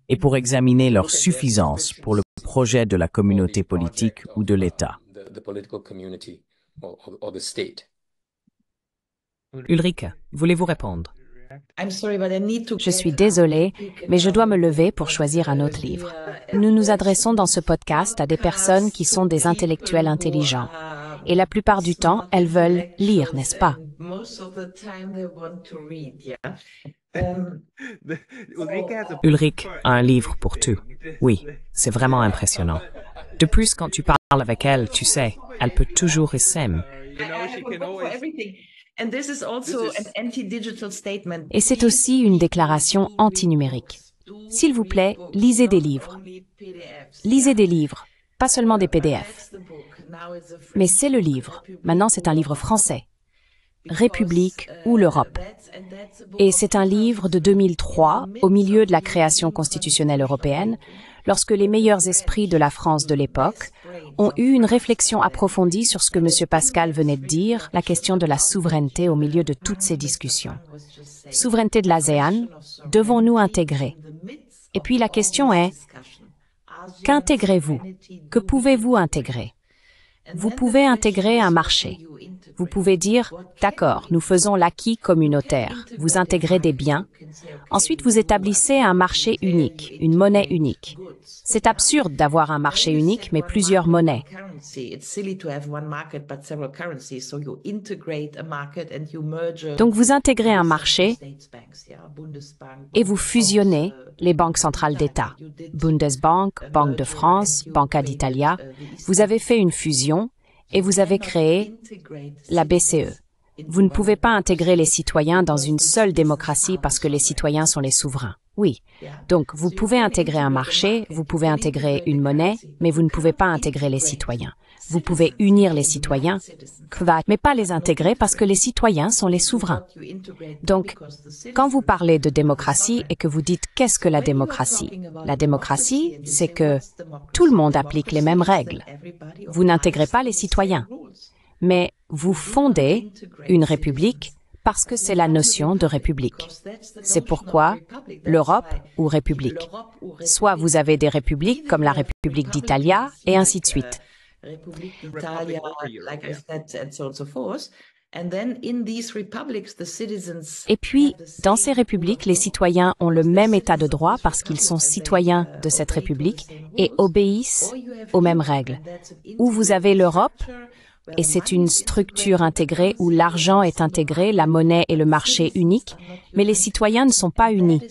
D: et pour examiner leur suffisance pour le projet de la communauté politique ou de l'État.
A: Ulrike, voulez-vous répondre?
B: Je suis désolée, mais je dois me lever pour choisir un autre livre. Nous nous adressons dans ce podcast à des personnes qui sont des intellectuels intelligents. Et la plupart du temps, elles veulent lire, n'est-ce pas?
A: Ulrike a un livre pour tout. Oui, c'est vraiment impressionnant. De plus, quand tu parles avec elle, tu sais, elle peut toujours s'aimer.
B: Et c'est aussi une déclaration anti-numérique. S'il vous plaît, lisez des livres. Lisez des livres, pas seulement des PDF. Mais c'est le livre. Maintenant, c'est un livre français. République ou l'Europe. Et c'est un livre de 2003, au milieu de la création constitutionnelle européenne, lorsque les meilleurs esprits de la France de l'époque ont eu une réflexion approfondie sur ce que M. Pascal venait de dire, la question de la souveraineté au milieu de toutes ces discussions. Souveraineté de l'ASEAN, devons-nous intégrer? Et puis la question est, qu'intégrez-vous? Que pouvez-vous intégrer? Vous pouvez intégrer un marché. Vous pouvez dire, d'accord, nous faisons l'acquis communautaire. Vous intégrez des biens. Ensuite, vous établissez un marché unique, une monnaie unique. C'est absurde d'avoir un marché unique, mais plusieurs monnaies. Donc, vous intégrez un marché et vous fusionnez les banques centrales d'État. Bundesbank, Banque de France, Banca d'Italia. Vous avez fait une fusion et vous avez créé la BCE. Vous ne pouvez pas intégrer les citoyens dans une seule démocratie parce que les citoyens sont les souverains. Oui. Donc, vous pouvez intégrer un marché, vous pouvez intégrer une monnaie, mais vous ne pouvez pas intégrer les citoyens. Vous pouvez unir les citoyens, mais pas les intégrer parce que les citoyens sont les souverains. Donc, quand vous parlez de démocratie et que vous dites qu'est-ce que la démocratie, c'est que tout le monde applique les mêmes règles. Vous n'intégrez pas les citoyens, mais vous fondez une république parce que c'est la notion de république. C'est pourquoi l'Europe ou république. Soit vous avez des républiques comme la République d'Italia et ainsi de suite. Et puis, dans ces républiques, les citoyens ont le même état de droit parce qu'ils sont citoyens de cette république et obéissent aux mêmes règles. Où vous avez l'Europe, et c'est une structure intégrée où l'argent est intégré, la monnaie et le marché unique, mais les citoyens ne sont pas unis.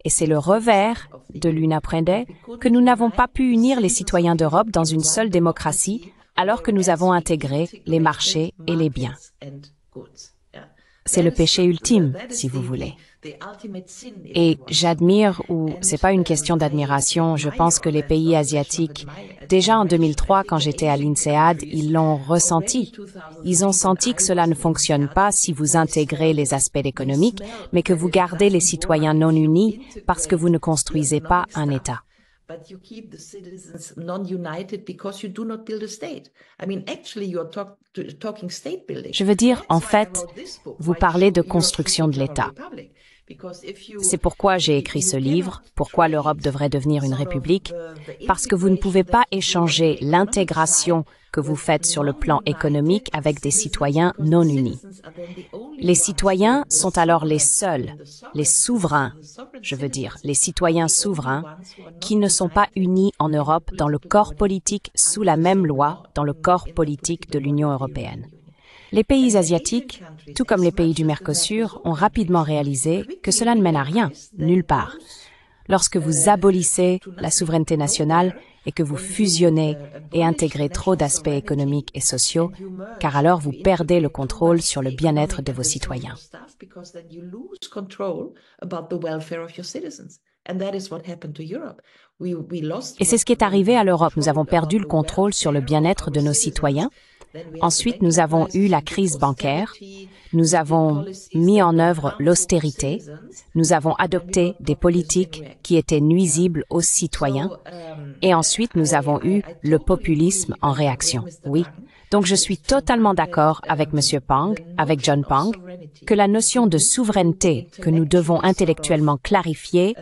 B: Et c'est le revers de l'Una Prende que nous n'avons pas pu unir les citoyens d'Europe dans une seule démocratie alors que nous avons intégré les marchés et les biens. C'est le péché ultime, si vous voulez. Et j'admire, ou c'est pas une question d'admiration, je pense que les pays asiatiques, déjà en 2003, quand j'étais à l'INSEAD, ils l'ont ressenti. Ils ont senti que cela ne fonctionne pas si vous intégrez les aspects économiques, mais que vous gardez les citoyens non unis parce que vous ne construisez pas un État.
F: but you keep the citizens non-united because you do not build a state. I mean, actually, you are talking state building.
B: Je veux dire, en fait, vous parlez de construction de l'État. C'est pourquoi j'ai écrit ce livre, Pourquoi l'Europe devrait devenir une république, parce que vous ne pouvez pas échanger l'intégration que vous faites sur le plan économique avec des citoyens non unis. Les citoyens sont alors les seuls, les souverains, je veux dire, les citoyens souverains, qui ne sont pas unis en Europe dans le corps politique sous la même loi, dans le corps politique de l'Union européenne. Les pays asiatiques, tout comme les pays du Mercosur, ont rapidement réalisé que cela ne mène à rien, nulle part. Lorsque vous abolissez la souveraineté nationale et que vous fusionnez et intégrez trop d'aspects économiques et sociaux, car alors vous perdez le contrôle sur le bien-être de vos citoyens. Et c'est ce qui est arrivé à l'Europe. Nous avons perdu le contrôle sur le bien-être de nos citoyens. Ensuite, nous avons eu la crise bancaire, nous avons mis en œuvre l'austérité, nous avons adopté des politiques qui étaient nuisibles aux citoyens, et ensuite nous avons eu le populisme en réaction. Oui. Donc je suis totalement d'accord avec M. Pang, avec John Pang, que la notion de souveraineté que nous devons intellectuellement clarifier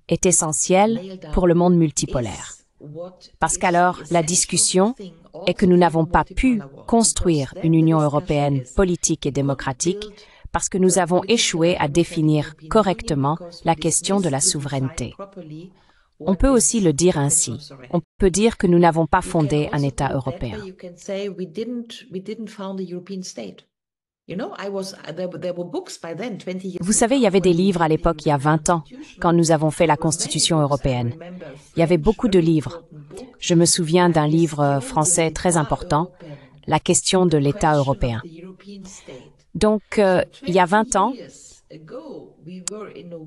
B: est essentielle pour le monde multipolaire. Parce qu'alors, la discussion est que nous n'avons pas pu construire une Union européenne politique et démocratique parce que nous avons échoué à définir correctement la question de la souveraineté. On peut aussi le dire ainsi. On peut dire que nous n'avons pas fondé un État européen. Vous savez, il y avait des livres à l'époque, il y a 20 ans, quand nous avons fait la Constitution européenne. Il y avait beaucoup de livres. Je me souviens d'un livre français très important, La question de l'État européen. Donc, il y a 20 ans,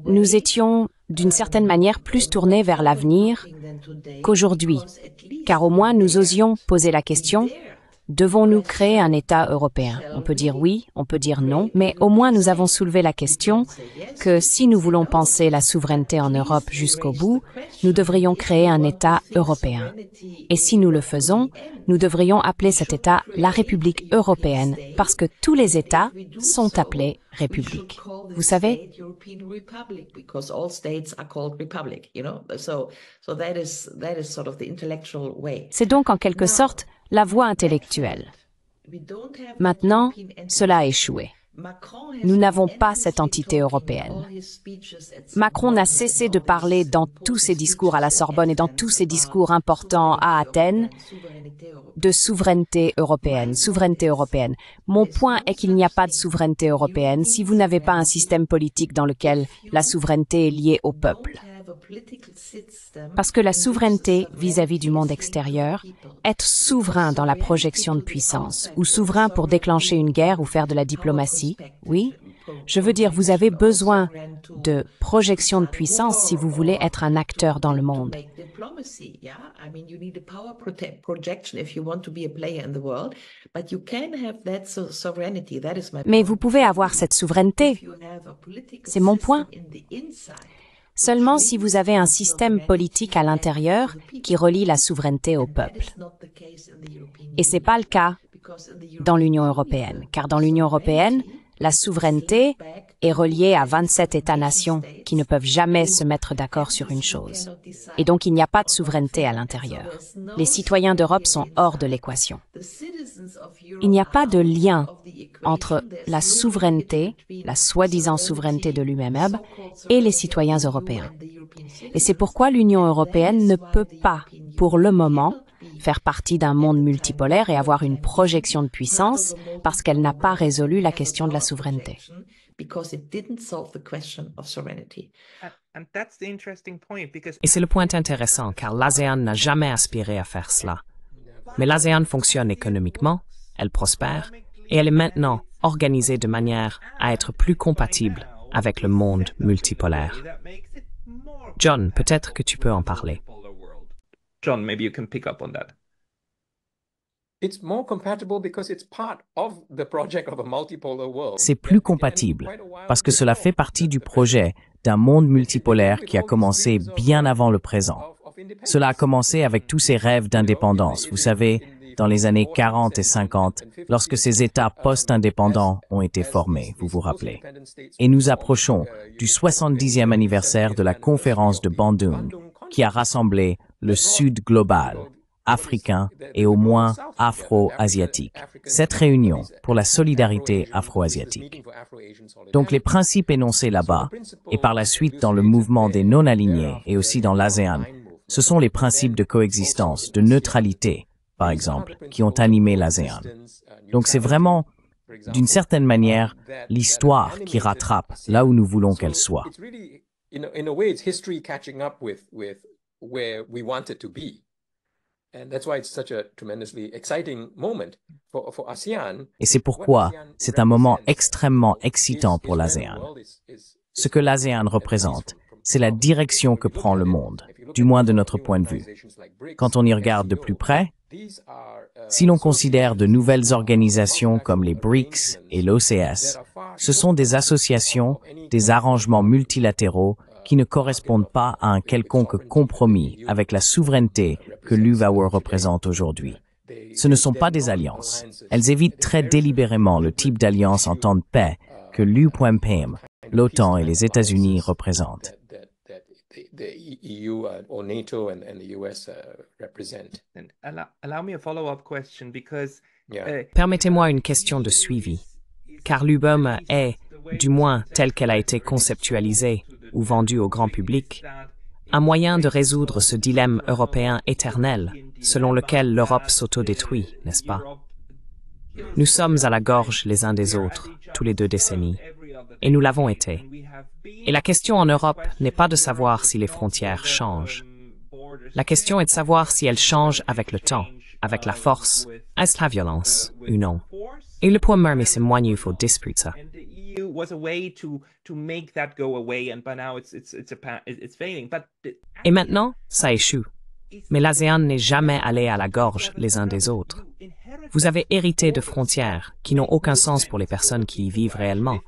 B: nous étions d'une certaine manière plus tournés vers l'avenir qu'aujourd'hui, car au moins nous osions poser la question: devons-nous créer un État européen? On peut dire oui, on peut dire non, mais au moins nous avons soulevé la question que si nous voulons penser la souveraineté en Europe jusqu'au bout, nous devrions créer un État européen. Et si nous le faisons, nous devrions appeler cet État la République européenne, parce que tous les États sont appelés républiques. Vous savez? C'est donc en quelque sorte la voie intellectuelle. Maintenant, cela a échoué. Nous n'avons pas cette entité européenne. Macron n'a cessé de parler dans tous ses discours à la Sorbonne et dans tous ses discours importants à Athènes de souveraineté européenne, souveraineté européenne. Mon point est qu'il n'y a pas de souveraineté européenne si vous n'avez pas un système politique dans lequel la souveraineté est liée au peuple. Parce que la souveraineté vis-à-vis du monde extérieur, être souverain dans la projection de puissance, ou souverain pour déclencher une guerre ou faire de la diplomatie, oui. Je veux dire, vous avez besoin de projection de puissance si vous voulez être un acteur dans le monde. Mais vous pouvez avoir cette souveraineté. C'est mon point. Seulement si vous avez un système politique à l'intérieur qui relie la souveraineté au peuple. Et ce n'est pas le cas dans l'Union européenne, car dans l'Union européenne, la souveraineté est reliée à 27 États-nations qui ne peuvent jamais se mettre d'accord sur une chose. Et donc il n'y a pas de souveraineté à l'intérieur. Les citoyens d'Europe sont hors de l'équation. Il n'y a pas de lien entre la souveraineté, la soi-disant souveraineté de l'UMM, et les citoyens européens. Et c'est pourquoi l'Union européenne ne peut pas, pour le moment, faire partie d'un monde multipolaire et avoir une projection de puissance parce qu'elle n'a pas résolu la question de la souveraineté.
A: Et c'est le point intéressant car l'ASEAN n'a jamais aspiré à faire cela. Mais l'ASEAN fonctionne économiquement, elle prospère et elle est maintenant organisée de manière à être plus compatible avec le monde multipolaire. John, peut-être que tu peux en parler.
C: John, maybe you can pick up on that.
D: C'est plus compatible parce que cela fait partie du projet d'un monde multipolaire qui a commencé bien avant le présent. Cela a commencé avec tous ces rêves d'indépendance, vous savez, dans les années 40 et 50, lorsque ces États post-indépendants ont été formés, vous vous rappelez. Et nous approchons du 70e anniversaire de la conférence de Bandung, qui a rassemblé le Sud global, africain et au moins afro-asiatique. Cette réunion pour la solidarité afro-asiatique. Donc les principes énoncés là-bas, et par la suite dans le mouvement des non-alignés et aussi dans l'ASEAN, ce sont les principes de coexistence, de neutralité, par exemple, qui ont animé l'ASEAN. Donc c'est vraiment, d'une certaine manière, l'histoire qui rattrape là où nous voulons qu'elle soit. Et c'est pourquoi c'est un moment extrêmement excitant pour l'ASEAN. Ce que l'ASEAN représente, c'est la direction que prend le monde, du moins de notre point de vue. Quand on y regarde de plus près, si l'on considère de nouvelles organisations comme les BRICS et l'OCS, ce sont des associations, des arrangements multilatéraux qui ne correspondent pas à un quelconque compromis avec la souveraineté que l'UVAWER représente aujourd'hui. Ce ne sont pas des alliances. Elles évitent très délibérément le type d'alliance en temps de paix que l'UPMPM, l'OTAN et les États-Unis représentent.
A: Permettez-moi une question de suivi, car l'UBM est, du moins telle qu'elle a été conceptualisée ou vendue au grand public, un moyen de résoudre ce dilemme européen éternel selon lequel l'Europe s'autodétruit, n'est-ce pas? Nous sommes à la gorge les uns des autres, tous les 2 décennies, et nous l'avons été. Et la question en Europe n'est pas de savoir si les frontières changent. La question est de savoir si elles changent avec le temps, avec la force, est-ce la violence ou non. Et le point mais c'est moyen faut dispute ça. Et maintenant, ça échoue. Mais l'ASEAN n'est jamais allé à la gorge les uns des autres. Vous avez hérité de frontières qui n'ont aucun sens pour les personnes qui y vivent réellement.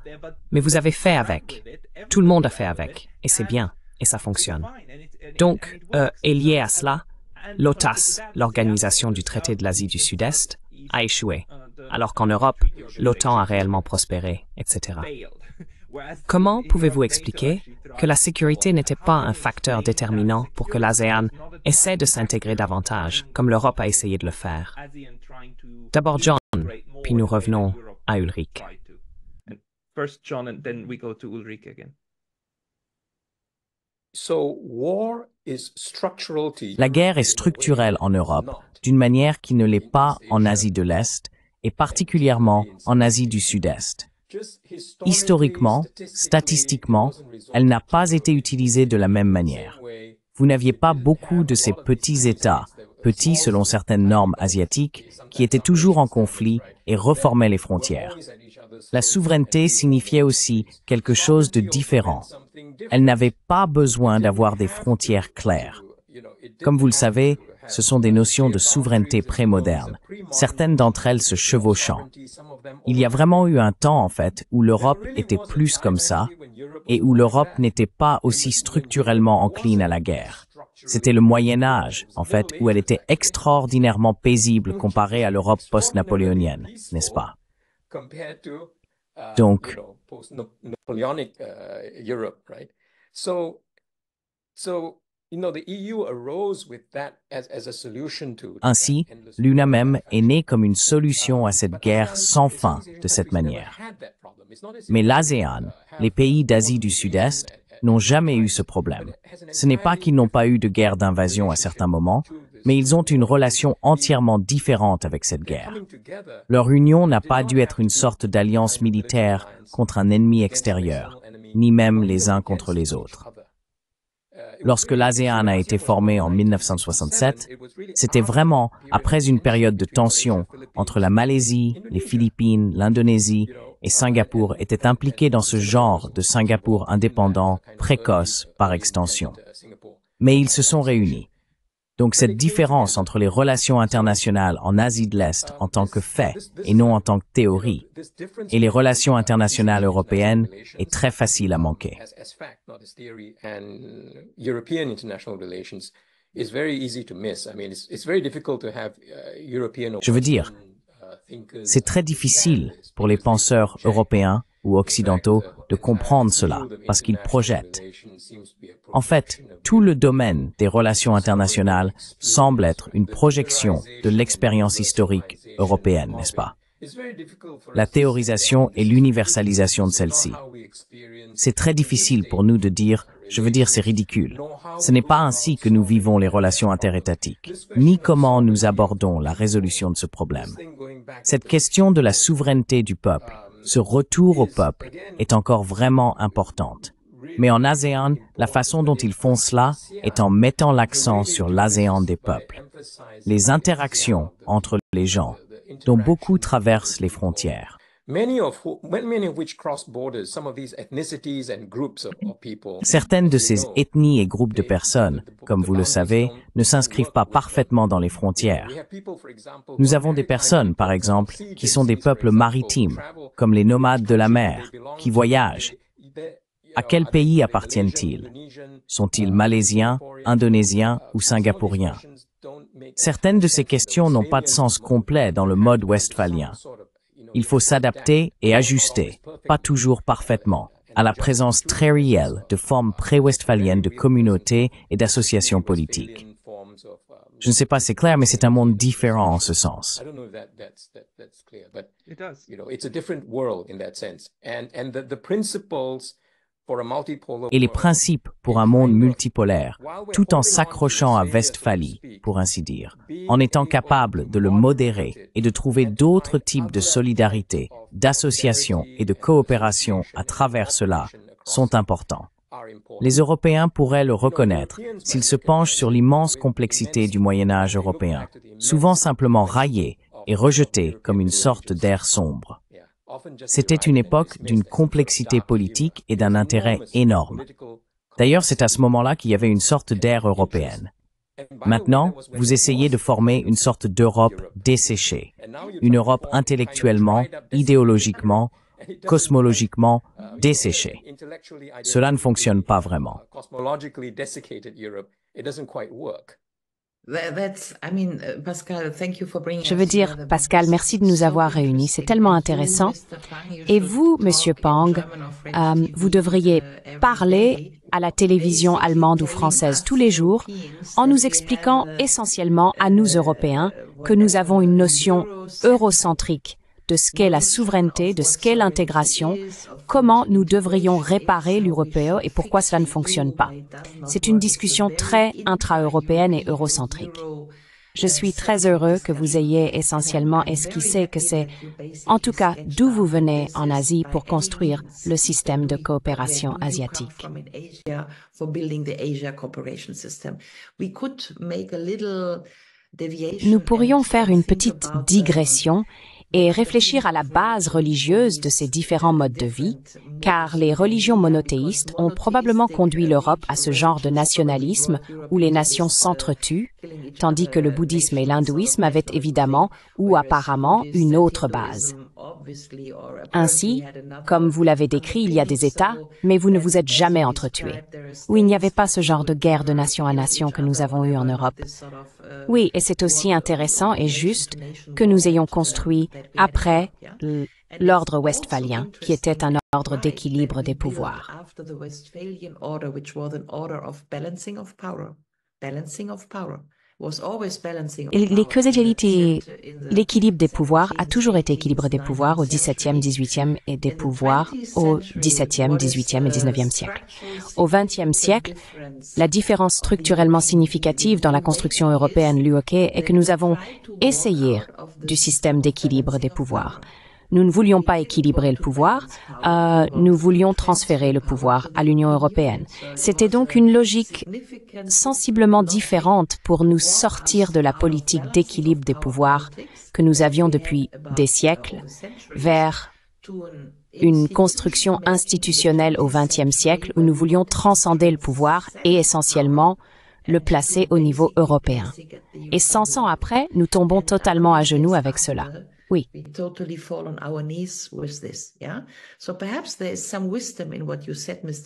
A: Mais vous avez fait avec. Tout le monde a fait avec. Et c'est bien. Et ça fonctionne. Donc, est lié à cela, l'OTAS, l'Organisation du traité de l'Asie du Sud-Est, a échoué. Alors qu'en Europe, l'OTAN a réellement prospéré, etc. Comment pouvez-vous expliquer que la sécurité n'était pas un facteur déterminant pour que l'ASEAN essaie de s'intégrer davantage, comme l'Europe a essayé de le faire? D'abord John, puis nous revenons à Ulrich.
D: La guerre est structurelle en Europe, d'une manière qui ne l'est pas en Asie de l'Est, et particulièrement en Asie du Sud-Est. Historiquement, statistiquement, elle n'a pas été utilisée de la même manière. Vous n'aviez pas beaucoup de ces petits États, petits selon certaines normes asiatiques, qui étaient toujours en conflit et reformaient les frontières. La souveraineté signifiait aussi quelque chose de différent. Elle n'avait pas besoin d'avoir des frontières claires. Comme vous le savez, ce sont des notions de souveraineté prémoderne, certaines d'entre elles se chevauchant. Il y a vraiment eu un temps, en fait, où l'Europe était plus comme ça, et où l'Europe n'était pas aussi structurellement encline à la guerre. C'était le Moyen Âge, en fait, où elle était extraordinairement paisible comparée à l'Europe post-napoléonienne, n'est-ce pas? Donc, ainsi, l'UNAMEM est née comme une solution à cette guerre sans fin de cette manière. Mais l'ASEAN, les pays d'Asie du Sud-Est, n'ont jamais eu ce problème. Ce n'est pas qu'ils n'ont pas eu de guerre d'invasion à certains moments, mais ils ont une relation entièrement différente avec cette guerre. Leur union n'a pas dû être une sorte d'alliance militaire contre un ennemi extérieur, ni même les uns contre les autres. Lorsque l'ASEAN a été formé en 1967, c'était vraiment après une période de tension entre la Malaisie, les Philippines, l'Indonésie et Singapour étaient impliqués dans ce genre de Singapour indépendant, précoce par extension. Mais ils se sont réunis. Donc cette différence entre les relations internationales en Asie de l'Est en tant que fait et non en tant que théorie, et les relations internationales européennes est très facile à manquer. Je veux dire, c'est très difficile pour les penseurs européens ou occidentaux de comprendre cela parce qu'ils projettent. En fait, tout le domaine des relations internationales semble être une projection de l'expérience historique européenne, n'est-ce pas? La théorisation et l'universalisation de celle-ci. C'est très difficile pour nous de dire, je veux dire c'est ridicule. Ce n'est pas ainsi que nous vivons les relations interétatiques, ni comment nous abordons la résolution de ce problème. Cette question de la souveraineté du peuple, ce retour au peuple, est encore vraiment importante. Mais en ASEAN, la façon dont ils font cela est en mettant l'accent sur l'ASEAN des peuples. Les interactions entre les gens, dont beaucoup traversent les frontières. Certaines de ces ethnies et groupes de personnes, comme vous le savez, ne s'inscrivent pas parfaitement dans les frontières. Nous avons des personnes, par exemple, qui sont des peuples maritimes, comme les nomades de la mer, qui voyagent. À quel pays appartiennent-ils? Sont-ils malaisiens, indonésiens ou singapouriens? Certaines de ces questions n'ont pas de sens complet dans le mode westphalien. Il faut s'adapter et ajuster, pas toujours parfaitement, à la présence très réelle de formes pré-westphaliennes de communautés et d'associations politiques. Je ne sais pas si c'est clair, mais c'est un monde différent en ce sens. Et les principes pour un monde multipolaire, tout en s'accrochant à Westphalie, pour ainsi dire, en étant capable de le modérer et de trouver d'autres types de solidarité, d'association et de coopération à travers cela, sont importants. Les Européens pourraient le reconnaître s'ils se penchent sur l'immense complexité du Moyen-Âge européen, souvent simplement raillé et rejeté comme une sorte d'air sombre. C'était une époque d'une complexité politique et d'un intérêt énorme. D'ailleurs, c'est à ce moment-là qu'il y avait une sorte d'ère européenne. Maintenant, vous essayez de former une sorte d'Europe desséchée, une Europe intellectuellement, idéologiquement, cosmologiquement desséchée. Cela ne fonctionne pas vraiment.
B: Je veux dire, Pascal, merci de nous avoir réunis. C'est tellement intéressant. Et vous, Monsieur Pang, vous devriez parler à la télévision allemande ou française tous les jours en nous expliquant essentiellement à nous, Européens, que nous avons une notion eurocentrique de ce qu'est la souveraineté, de ce qu'est l'intégration, comment nous devrions réparer l'Européen et pourquoi cela ne fonctionne pas. C'est une discussion très intra-européenne et eurocentrique. Je suis très heureux que vous ayez essentiellement esquissé que c'est, en tout cas, d'où vous venez en Asie pour construire le système de coopération asiatique. Nous pourrions faire une petite digression et réfléchir à la base religieuse de ces différents modes de vie, car les religions monothéistes ont probablement conduit l'Europe à ce genre de nationalisme où les nations s'entretuent, tandis que le bouddhisme et l'hindouisme avaient évidemment ou apparemment une autre base. Ainsi, comme vous l'avez décrit, il y a des États, mais vous ne vous êtes jamais entretués. Où il n'y avait pas ce genre de guerre de nation à nation que nous avons eu en Europe. Oui, et c'est aussi intéressant et juste que nous ayons construit après l'ordre westphalien, qui était un ordre d'équilibre des pouvoirs. Les causalités, l'équilibre des pouvoirs a toujours été équilibre des pouvoirs au XVIIe, XVIIIe et des pouvoirs au XVIIe, XVIIIe et XIXe siècle. Au XXe siècle, la différence structurellement significative dans la construction européenne l'UOK est que nous avons essayé du système d'équilibre des pouvoirs. Nous ne voulions pas équilibrer le pouvoir, nous voulions transférer le pouvoir à l'Union européenne. C'était donc une logique sensiblement différente pour nous sortir de la politique d'équilibre des pouvoirs que nous avions depuis des siècles vers une construction institutionnelle au XXe siècle où nous voulions transcender le pouvoir et essentiellement le placer au niveau européen. Et 100 ans après, nous tombons totalement à genoux avec cela. Oui.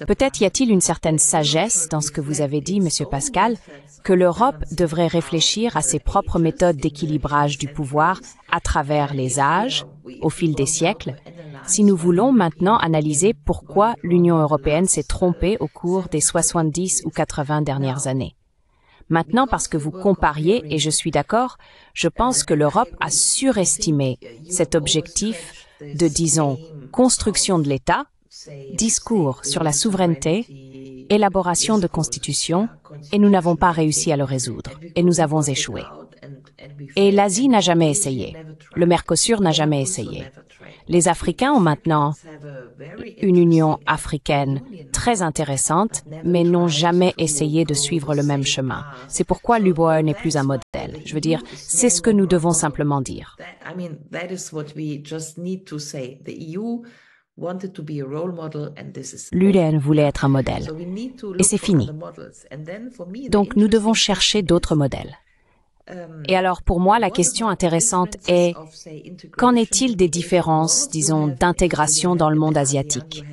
B: Peut-être y a-t-il une certaine sagesse dans ce que vous avez dit, Monsieur Pascal, que l'Europe devrait réfléchir à ses propres méthodes d'équilibrage du pouvoir à travers les âges, au fil des siècles, si nous voulons maintenant analyser pourquoi l'Union européenne s'est trompée au cours des 70 ou 80 dernières années. Maintenant, parce que vous compariez, et je suis d'accord, je pense que l'Europe a surestimé cet objectif de, disons, construction de l'État, discours sur la souveraineté, élaboration de constitution, et nous n'avons pas réussi à le résoudre, et nous avons échoué. Et l'Asie n'a jamais essayé. Le Mercosur n'a jamais essayé. Les Africains ont maintenant une Union africaine très intéressante, mais n'ont jamais essayé de suivre le même chemin. C'est pourquoi l'UE n'est plus un modèle. Je veux dire, c'est ce que nous devons simplement dire. L'UE voulait être un modèle, et c'est fini. Donc nous devons chercher d'autres modèles. Et alors, pour moi, la question intéressante est, qu'en est-il des différences, disons, d'intégration dans le monde asiatique?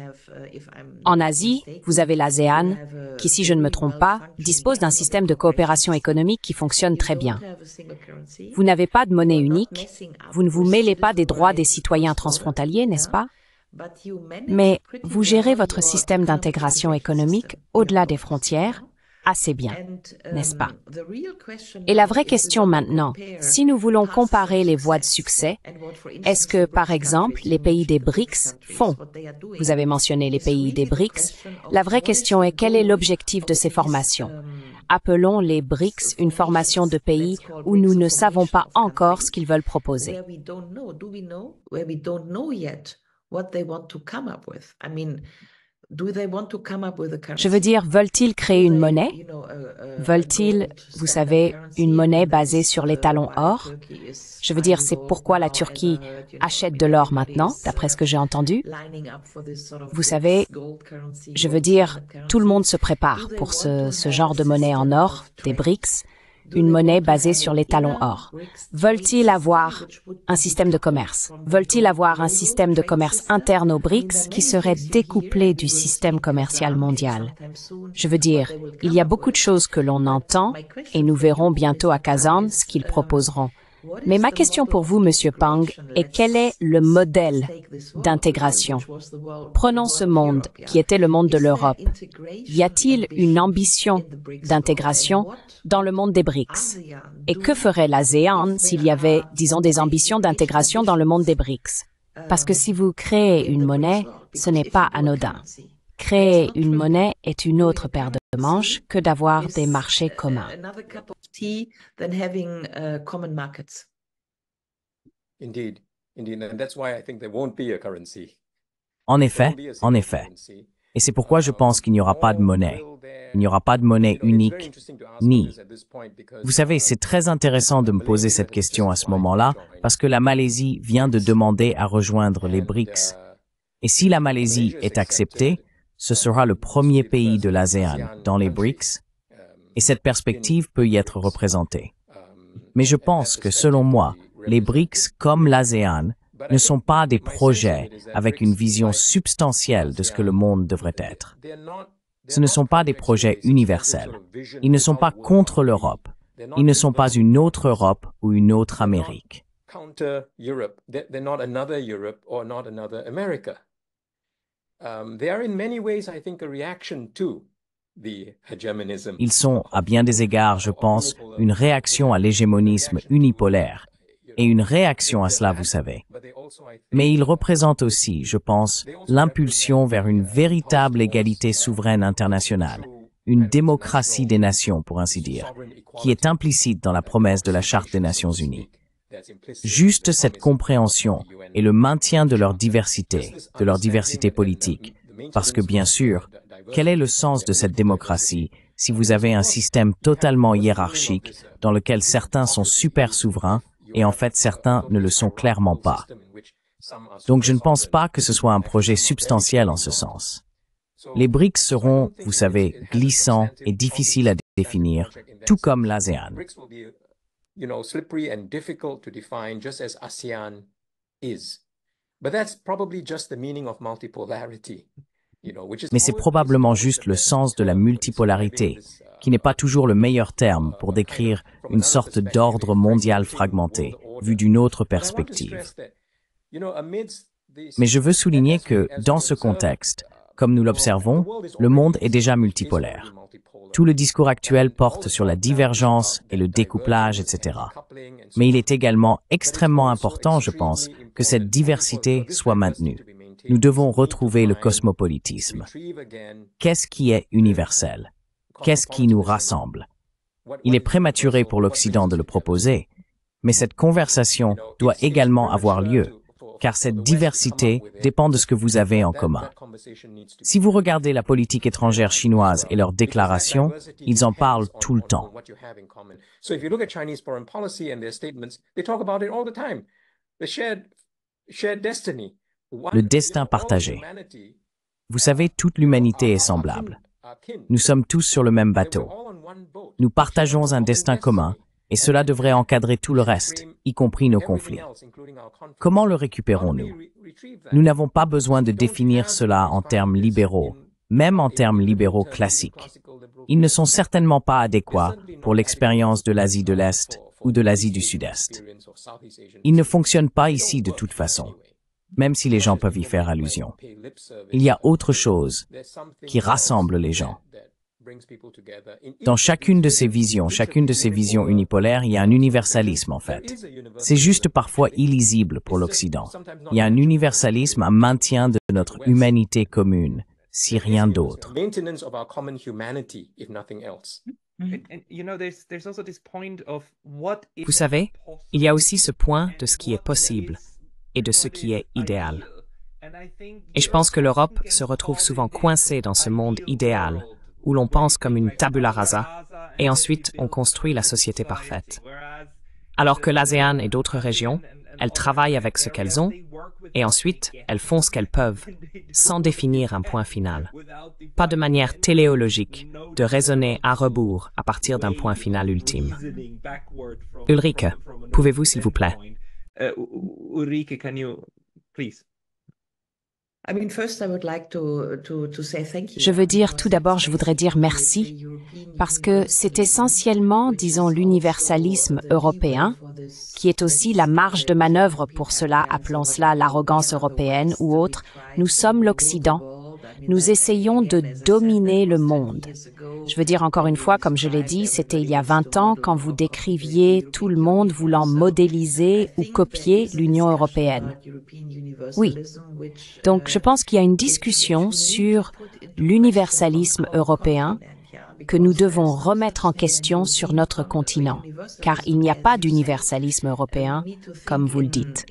B: En Asie, vous avez l'ASEAN, qui, si je ne me trompe pas, dispose d'un système de coopération économique qui fonctionne très bien. Vous n'avez pas de monnaie unique, vous ne vous mêlez pas des droits des citoyens transfrontaliers, n'est-ce pas? Mais vous gérez votre système d'intégration économique au-delà des frontières, assez bien, n'est-ce pas? Et la vraie question maintenant, si nous voulons comparer les voies de succès, est-ce que, par exemple, les pays des BRICS font? Vous avez mentionné les pays des BRICS. La vraie question est, quel est l'objectif de ces formations? Appelons les BRICS une formation de pays où nous ne savons pas encore ce qu'ils veulent proposer. Je veux dire, veulent-ils créer une monnaie? Veulent-ils, vous savez, une monnaie basée sur l'étalon or? Je veux dire, c'est pourquoi la Turquie achète de l'or maintenant, d'après ce que j'ai entendu. Vous savez, je veux dire, tout le monde se prépare pour ce genre de monnaie en or, des BRICS, une monnaie basée sur l'étalon or. Veulent-ils avoir un système de commerce? Veulent-ils avoir un système de commerce interne aux BRICS qui serait découplé du système commercial mondial? Je veux dire, il y a beaucoup de choses que l'on entend et nous verrons bientôt à Kazan ce qu'ils proposeront. Mais ma question pour vous, Monsieur Pang, est quel est le modèle d'intégration? Prenons ce monde qui était le monde de l'Europe. Y a-t-il une ambition d'intégration dans le monde des BRICS? Et que ferait l'ASEAN s'il y avait, disons, des ambitions d'intégration dans le monde des BRICS? Parce que si vous créez une monnaie, ce n'est pas anodin. Créer une monnaie est une autre paire de manches que d'avoir des marchés communs.
D: En effet. Et c'est pourquoi je pense qu'il n'y aura pas de monnaie. Il n'y aura pas de monnaie unique, ni. Vous savez, c'est très intéressant de me poser cette question à ce moment-là, parce que la Malaisie vient de demander à rejoindre les BRICS. Et si la Malaisie est acceptée, ce sera le premier pays de l'ASEAN dans les BRICS, et cette perspective peut y être représentée. Mais je pense que, selon moi, les BRICS, comme l'ASEAN, ne sont pas des projets avec une vision substantielle de ce que le monde devrait être. Ce ne sont pas des projets universels. Ils ne sont pas contre l'Europe. Ils ne sont pas une autre Europe ou une autre Amérique. Ils sont, à bien des égards, je pense, une réaction à l'hégémonisme unipolaire, et une réaction à cela, vous savez. Mais ils représentent aussi, je pense, l'impulsion vers une véritable égalité souveraine internationale, une démocratie des nations, pour ainsi dire, qui est implicite dans la promesse de la Charte des Nations Unies. Juste cette compréhension et le maintien de leur diversité politique. Parce que, bien sûr, quel est le sens de cette démocratie si vous avez un système totalement hiérarchique dans lequel certains sont super souverains et en fait certains ne le sont clairement pas? Donc je ne pense pas que ce soit un projet substantiel en ce sens. Les BRICS seront, vous savez, glissants et difficiles à définir, tout comme l'ASEAN.
E: is. But that's probably just the meaning of multipolarity.
D: Mais c'est probablement juste le sens de la multipolarité, qui n'est pas toujours le meilleur terme pour décrire une sorte d'ordre mondial fragmenté, vu d'une autre perspective. Mais je veux souligner que, dans ce contexte, comme nous l'observons, le monde est déjà multipolaire. Tout le discours actuel porte sur la divergence et le découplage, etc. Mais il est également extrêmement important, je pense, que cette diversité soit maintenue. Nous devons retrouver le cosmopolitisme. Qu'est-ce qui est universel? Qu'est-ce qui nous rassemble? Il est prématuré pour l'Occident de le proposer, mais cette conversation doit également avoir lieu, car cette diversité dépend de ce que vous avez en commun. Si vous regardez la politique étrangère chinoise et leurs déclarations, ils en parlent tout le temps. Le destin partagé. Vous savez, toute l'humanité est semblable. Nous sommes tous sur le même bateau. Nous partageons un destin commun, et cela devrait encadrer tout le reste, y compris nos conflits. Comment le récupérons-nous? Nous n'avons pas besoin de définir cela en termes libéraux, même en termes libéraux classiques. Ils ne sont certainement pas adéquats pour l'expérience de l'Asie de l'Est ou de l'Asie du Sud-Est. Ils ne fonctionnent pas ici de toute façon, même si les gens peuvent y faire allusion. Il y a autre chose qui rassemble les gens. Dans chacune de ces visions unipolaires, il y a un universalisme en fait. C'est juste parfois illisible pour l'Occident. Il y a un universalisme, un maintien de notre humanité commune, si rien d'autre.
A: Vous savez, il y a aussi ce point de ce qui est possible et de ce qui est idéal. Et je pense que l'Europe se retrouve souvent coincée dans ce monde idéal, où l'on pense comme une tabula rasa, et ensuite on construit la société parfaite. Alors que l'ASEAN et d'autres régions, elles travaillent avec ce qu'elles ont, et ensuite elles font ce qu'elles peuvent, sans définir un point final. Pas de manière téléologique de raisonner à rebours à partir d'un point final ultime. Ulrike, pouvez-vous s'il vous plaît?
C: Ulrike, can you please?
B: Je veux dire, tout d'abord, je voudrais dire merci, parce que c'est essentiellement, disons, l'universalisme européen, qui est aussi la marge de manœuvre pour cela, appelons cela l'arrogance européenne ou autre. Nous sommes l'Occident. Nous essayons de dominer le monde. Je veux dire encore une fois, comme je l'ai dit, c'était il y a 20 ans quand vous décriviez tout le monde voulant modéliser ou copier l'Union européenne. Oui. Donc je pense qu'il y a une discussion sur l'universalisme européen que nous devons remettre en question sur notre continent, car il n'y a pas d'universalisme européen, comme vous le dites.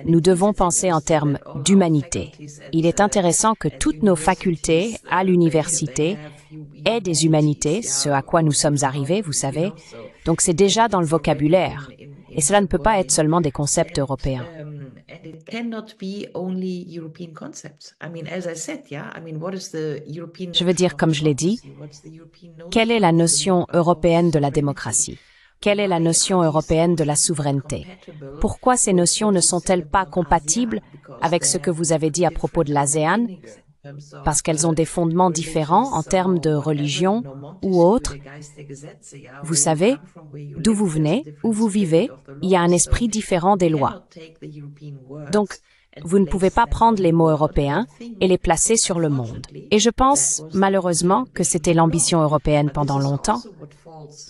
B: Nous devons penser en termes d'humanité. Il est intéressant que toutes nos facultés à l'université aient des humanités, ce à quoi nous sommes arrivés, vous savez. Donc c'est déjà dans le vocabulaire. Et cela ne peut pas être seulement des concepts européens. Je veux dire, comme je l'ai dit, quelle est la notion européenne de la démocratie? Quelle est la notion européenne de la souveraineté? Pourquoi ces notions ne sont-elles pas compatibles avec ce que vous avez dit à propos de l'ASEAN? Parce qu'elles ont des fondements différents en termes de religion ou autre. Vous savez, d'où vous venez, où vous vivez, il y a un esprit différent des lois. Donc, vous ne pouvez pas prendre les mots européens et les placer sur le monde. Et je pense, malheureusement, que c'était l'ambition européenne pendant longtemps,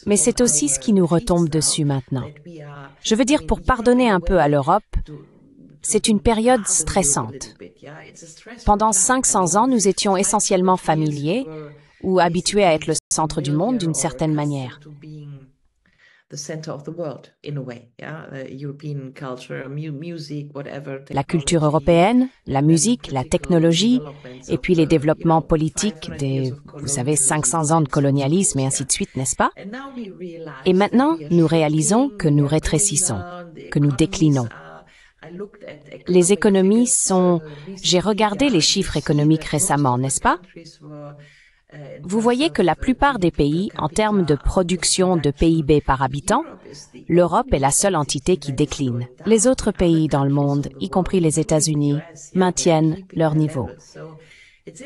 B: mais c'est aussi ce qui nous retombe dessus maintenant. Je veux dire, pour pardonner un peu à l'Europe, c'est une période stressante. Pendant 500 ans, nous étions essentiellement familiers ou habitués à être le centre du monde d'une certaine manière. La culture européenne, la musique, la technologie, et puis les développements politiques des, vous savez, 500 ans de colonialisme et ainsi de suite, n'est-ce pas? Et maintenant, nous réalisons que nous rétrécissons, que nous déclinons. Les économies sont... J'ai regardé les chiffres économiques récemment, n'est-ce pas? Vous voyez que la plupart des pays, en termes de production de PIB par habitant, l'Europe est la seule entité qui décline. Les autres pays dans le monde, y compris les États-Unis, maintiennent leur niveau.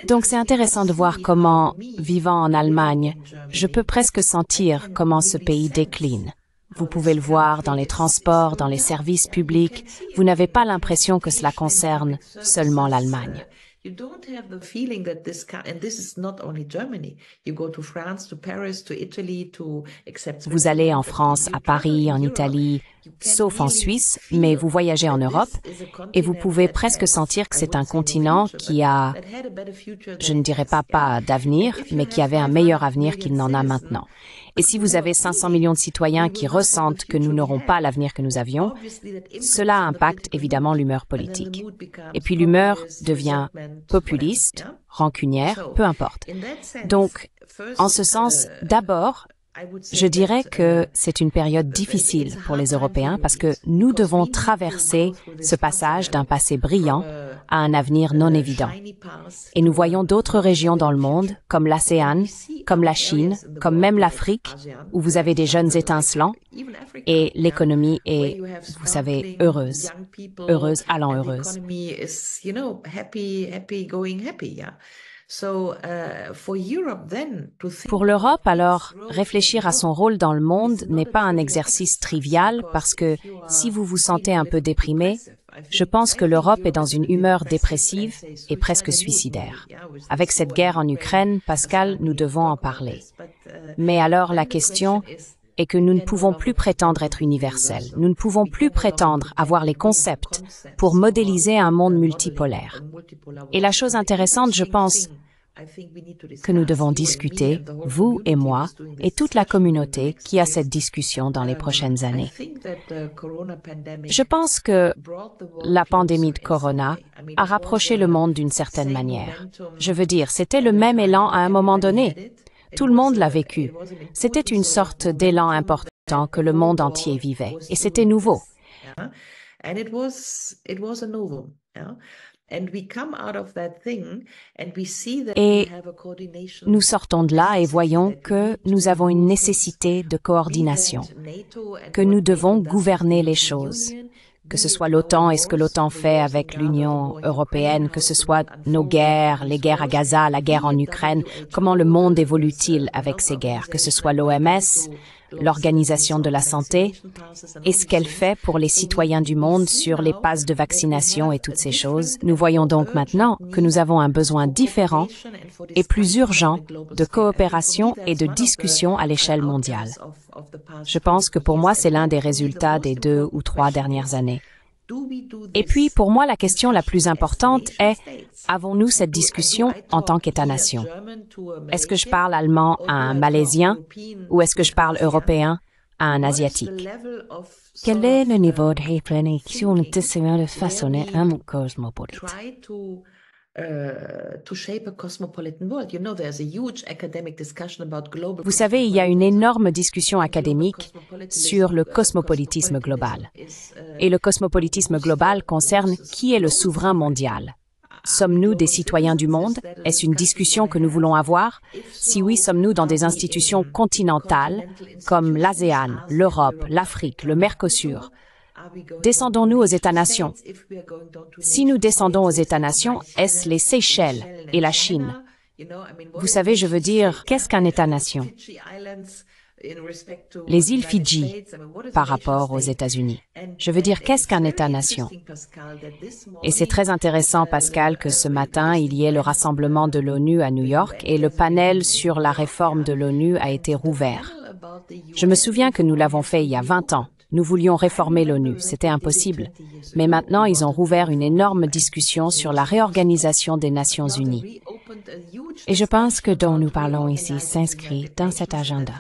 B: Donc c'est intéressant de voir comment, vivant en Allemagne, je peux presque sentir comment ce pays décline. Vous pouvez le voir dans les transports, dans les services publics. Vous n'avez pas l'impression que cela concerne seulement l'Allemagne.
F: You don't have the feeling that and this is not only Germany. You go to France, to Paris, to Italy, to except.
B: Vous allez en France, à Paris, en Italie, sauf en Suisse, mais vous voyagez en Europe et vous pouvez presque sentir que c'est un continent qui a, je ne dirais pas d'avenir, mais qui avait un meilleur avenir qu'il n'en a maintenant. Et si vous avez 500 millions de citoyens qui ressentent que nous n'aurons pas l'avenir que nous avions, cela impacte évidemment l'humeur politique. Et puis l'humeur devient populiste, rancunière, peu importe. Donc, en ce sens, d'abord, je dirais que c'est une période difficile pour les Européens parce que nous devons traverser ce passage d'un passé brillant à un avenir non évident. Et nous voyons d'autres régions dans le monde, comme l'ASEAN, comme la Chine, comme même l'Afrique, où vous avez des jeunes étincelants et l'économie est, vous savez, heureuse, allant heureuse. Pour l'Europe, alors, réfléchir à son rôle dans le monde n'est pas un exercice trivial parce que si vous vous sentez un peu déprimé, je pense que l'Europe est dans une humeur dépressive et presque suicidaire. Avec cette guerre en Ukraine, Pascal, nous devons en parler. Mais alors la question est que nous ne pouvons plus prétendre être universels. Nous ne pouvons plus prétendre avoir les concepts pour modéliser un monde multipolaire. Et la chose intéressante, je pense, que nous devons discuter, vous et moi, et toute la communauté qui a cette discussion dans les prochaines années. Je pense que la pandémie de Corona a rapproché le monde d'une certaine manière. Je veux dire, c'était le même élan à un moment donné. Tout le monde l'a vécu. C'était une sorte d'élan important que le monde entier vivait. Et c'était nouveau. Et nous sortons de là et voyons que nous avons une nécessité de coordination, que nous devons gouverner les choses. Que ce soit l'OTAN et ce que l'OTAN fait avec l'Union européenne, que ce soit nos guerres, les guerres à Gaza, la guerre en Ukraine, comment le monde évolue-t-il avec ces guerres, que ce soit l'OMS, l'Organisation de la santé, et ce qu'elle fait pour les citoyens du monde sur les passes de vaccination et toutes ces choses. Nous voyons donc maintenant que nous avons un besoin différent et plus urgent de coopération et de discussion à l'échelle mondiale. Je pense que pour moi, c'est l'un des résultats des 2 ou 3 dernières années. Et puis, pour moi, la question la plus importante est, avons-nous cette discussion en tant qu'État-nation? Est-ce que je parle allemand à un Malaisien ou est-ce que je parle européen à un Asiatique? Quel est le niveau de réflexion de façonner un cosmopolite? Vous savez, il y a une énorme discussion académique sur le cosmopolitisme global. Et le cosmopolitisme global concerne qui est le souverain mondial. Sommes-nous des citoyens du monde? Est-ce une discussion que nous voulons avoir? Si oui, sommes-nous dans des institutions continentales comme l'ASEAN, l'Europe, l'Afrique, le Mercosur? Descendons-nous aux États-nations? Si nous descendons aux États-nations, est-ce les Seychelles et la Chine? Vous savez, je veux dire, qu'est-ce qu'un État-nation? Les îles Fidji par rapport aux États-Unis. Je veux dire, qu'est-ce qu'un État-nation? Et c'est très intéressant, Pascal, que ce matin, il y ait le rassemblement de l'ONU à New York et le panel sur la réforme de l'ONU a été rouvert. Je me souviens que nous l'avons fait il y a 20 ans. Nous voulions réformer l'ONU, c'était impossible. Mais maintenant, ils ont rouvert une énorme discussion sur la réorganisation des Nations Unies. Et je pense que dont nous parlons ici s'inscrit dans cet agenda.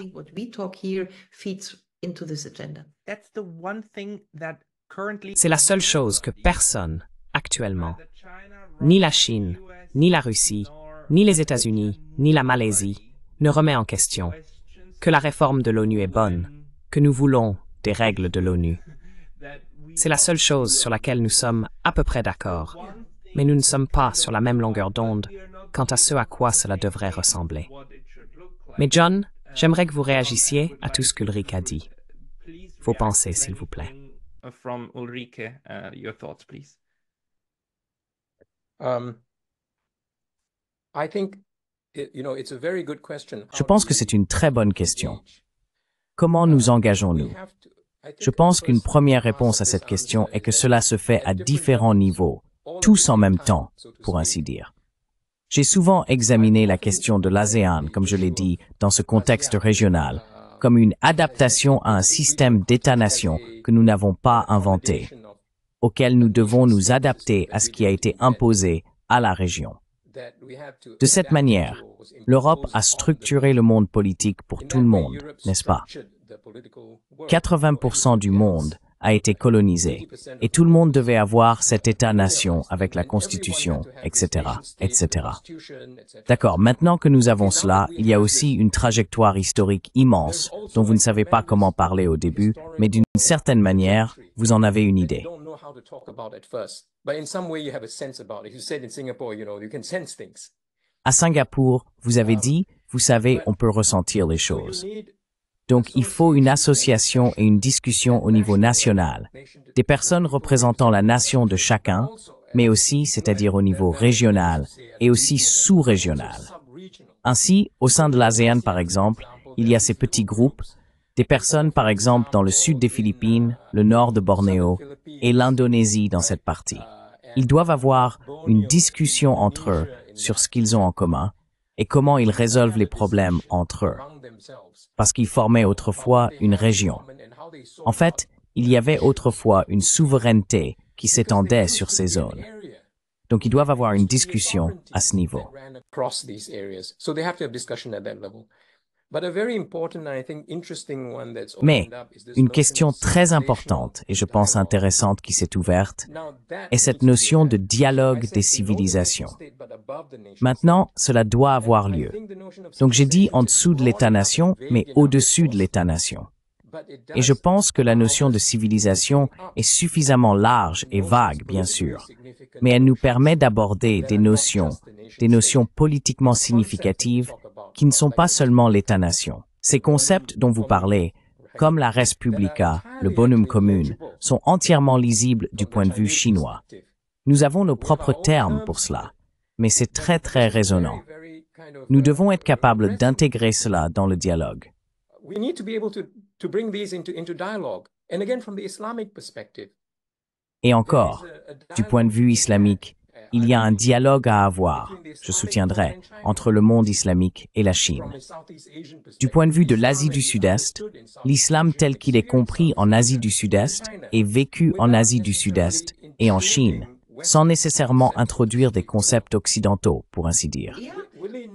A: C'est la seule chose que personne, actuellement, ni la Chine, ni la Russie, ni les États-Unis, ni la Malaisie, ne remet en question. Que la réforme de l'ONU est bonne, que nous voulons des règles de l'ONU. C'est la seule chose sur laquelle nous sommes à peu près d'accord, mais nous ne sommes pas sur la même longueur d'onde quant à ce à quoi cela devrait ressembler. Mais John, j'aimerais que vous réagissiez à tout ce qu'Ulrich a dit. Vos pensées, s'il vous plaît.
C: From Ulrike, your thoughts, please.
E: I think, it's a very good question.
D: Je pense que c'est une très bonne question. Comment nous engageons-nous? Je pense qu'une première réponse à cette question est que cela se fait à différents niveaux, tous en même temps, pour ainsi dire. J'ai souvent examiné la question de l'ASEAN, comme je l'ai dit, dans ce contexte régional, comme une adaptation à un système d'État-nation que nous n'avons pas inventé, auquel nous devons nous adapter à ce qui a été imposé à la région. De cette manière, l'Europe a structuré le monde politique pour tout le monde, n'est-ce pas? 80% du monde a été colonisé, et tout le monde devait avoir cet État-nation avec la Constitution, etc., etc. D'accord, maintenant que nous avons cela, il y a aussi une trajectoire historique immense dont vous ne savez pas comment parler au début, mais d'une certaine manière, vous en avez une idée. À Singapour, vous avez dit, vous savez, on peut ressentir les choses. Donc, il faut une association et une discussion au niveau national, des personnes représentant la nation de chacun, mais aussi, c'est-à-dire au niveau régional et aussi sous-régional. Ainsi, au sein de l'ASEAN, par exemple, il y a ces petits groupes, des personnes, par exemple, dans le sud des Philippines, le nord de Bornéo et l'Indonésie dans cette partie. Ils doivent avoir une discussion entre eux sur ce qu'ils ont en commun et comment ils résolvent les problèmes entre eux. Parce qu'ils formaient autrefois une région. En fait, il y avait autrefois une souveraineté qui s'étendait sur ces zones. Donc, ils doivent avoir une discussion à ce niveau. Mais, une question très importante, et je pense intéressante qui s'est ouverte, est cette notion de dialogue des civilisations. Maintenant, cela doit avoir lieu. Donc j'ai dit en dessous de l'État-nation, mais au-dessus de l'État-nation. Et je pense que la notion de civilisation est suffisamment large et vague, bien sûr, mais elle nous permet d'aborder des notions politiquement significatives qui ne sont pas seulement l'État-nation. Ces concepts dont vous parlez, comme la res publica, le bonum commun, sont entièrement lisibles du point de vue chinois. Nous avons nos propres termes pour cela, mais c'est très très résonnant. Nous devons être capables d'intégrer cela dans le dialogue. Et encore, du point de vue islamique, il y a un dialogue à avoir, je soutiendrai, entre le monde islamique et la Chine. Du point de vue de l'Asie du Sud-Est, l'islam tel qu'il est compris en Asie du Sud-Est est vécu en Asie du Sud-Est et en Chine, sans nécessairement introduire des concepts occidentaux, pour ainsi dire.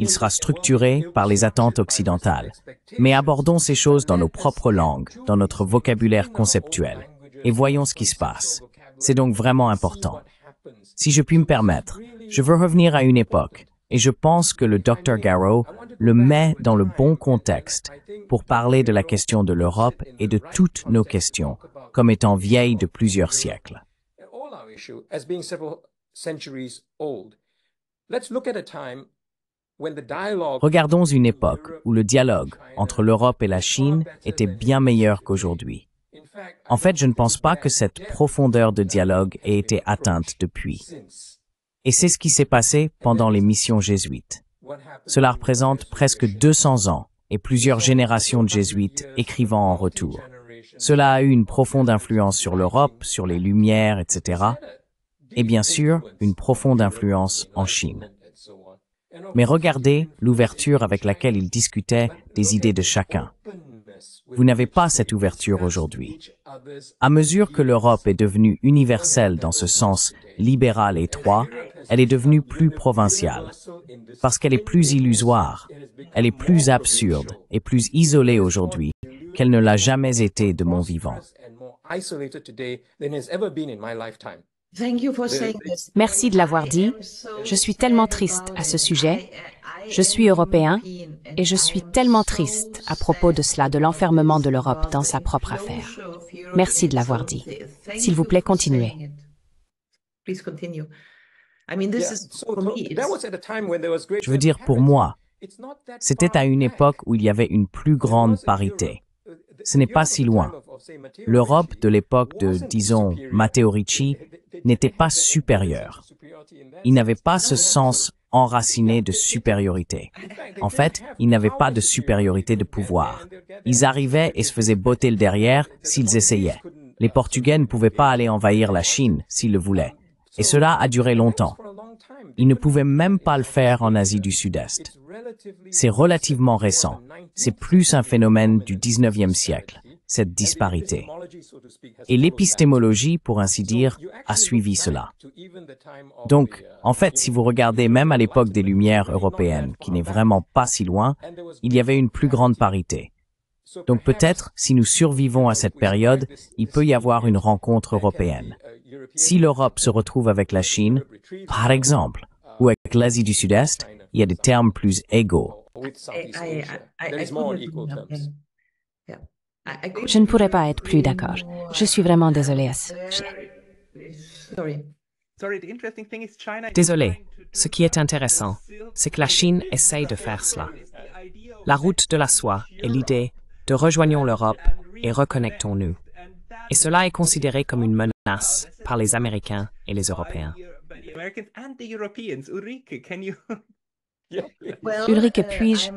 D: Il sera structuré par les attentes occidentales, mais abordons ces choses dans nos propres langues, dans notre vocabulaire conceptuel, et voyons ce qui se passe. C'est donc vraiment important. Si je puis me permettre, je veux revenir à une époque, et je pense que le Dr Garrow le met dans le bon contexte pour parler de la question de l'Europe et de toutes nos questions, comme étant vieilles de plusieurs siècles. Regardons une époque où le dialogue entre l'Europe et la Chine était bien meilleur qu'aujourd'hui. En fait, je ne pense pas que cette profondeur de dialogue ait été atteinte depuis. Et c'est ce qui s'est passé pendant les missions jésuites. Cela représente presque 200 ans et plusieurs générations de jésuites écrivant en retour. Cela a eu une profonde influence sur l'Europe, sur les Lumières, etc. Et bien sûr, une profonde influence en Chine. Mais regardez l'ouverture avec laquelle ils discutaient des idées de chacun. Vous n'avez pas cette ouverture aujourd'hui. À mesure que l'Europe est devenue universelle dans ce sens libéral et étroit, elle est devenue plus provinciale. Parce qu'elle est plus illusoire, elle est plus absurde et plus isolée aujourd'hui qu'elle ne l'a jamais été de mon vivant.
B: Merci de l'avoir dit. Je suis tellement triste à ce sujet. Je suis européen et je suis tellement triste à propos de cela, de l'enfermement de l'Europe dans sa propre affaire. Merci de l'avoir dit. S'il vous plaît, continuez.
D: Je veux dire, pour moi, c'était à une époque où il y avait une plus grande parité. Ce n'est pas si loin. L'Europe de l'époque de, disons, Matteo Ricci n'était pas supérieure. Il n'avait pas ce sens enraciné de supériorité. En fait, il n'avait pas de supériorité de pouvoir. Ils arrivaient et se faisaient botter le derrière s'ils essayaient. Les Portugais ne pouvaient pas aller envahir la Chine s'ils le voulaient. Et cela a duré longtemps. Ils ne pouvaient même pas le faire en Asie du Sud-Est. C'est relativement récent. C'est plus un phénomène du 19e siècle, cette disparité. Et l'épistémologie, pour ainsi dire, a suivi cela. Donc, en fait, si vous regardez même à l'époque des Lumières européennes, qui n'est vraiment pas si loin, il y avait une plus grande parité. Donc peut-être, si nous survivons à cette période, il peut y avoir une rencontre européenne. Si l'Europe se retrouve avec la Chine, par exemple, ou avec l'Asie du Sud-Est, il y a des termes plus égaux.
B: Je ne pourrais pas être plus d'accord. Je suis vraiment désolée.
A: Désolé. Ce qui est intéressant, c'est que la Chine essaye de faire cela. La route de la soie est l'idée de rejoignons l'Europe et reconnectons-nous. Et cela est considéré comme une menace par les Américains et les Européens.
B: Ulrike, puis-je?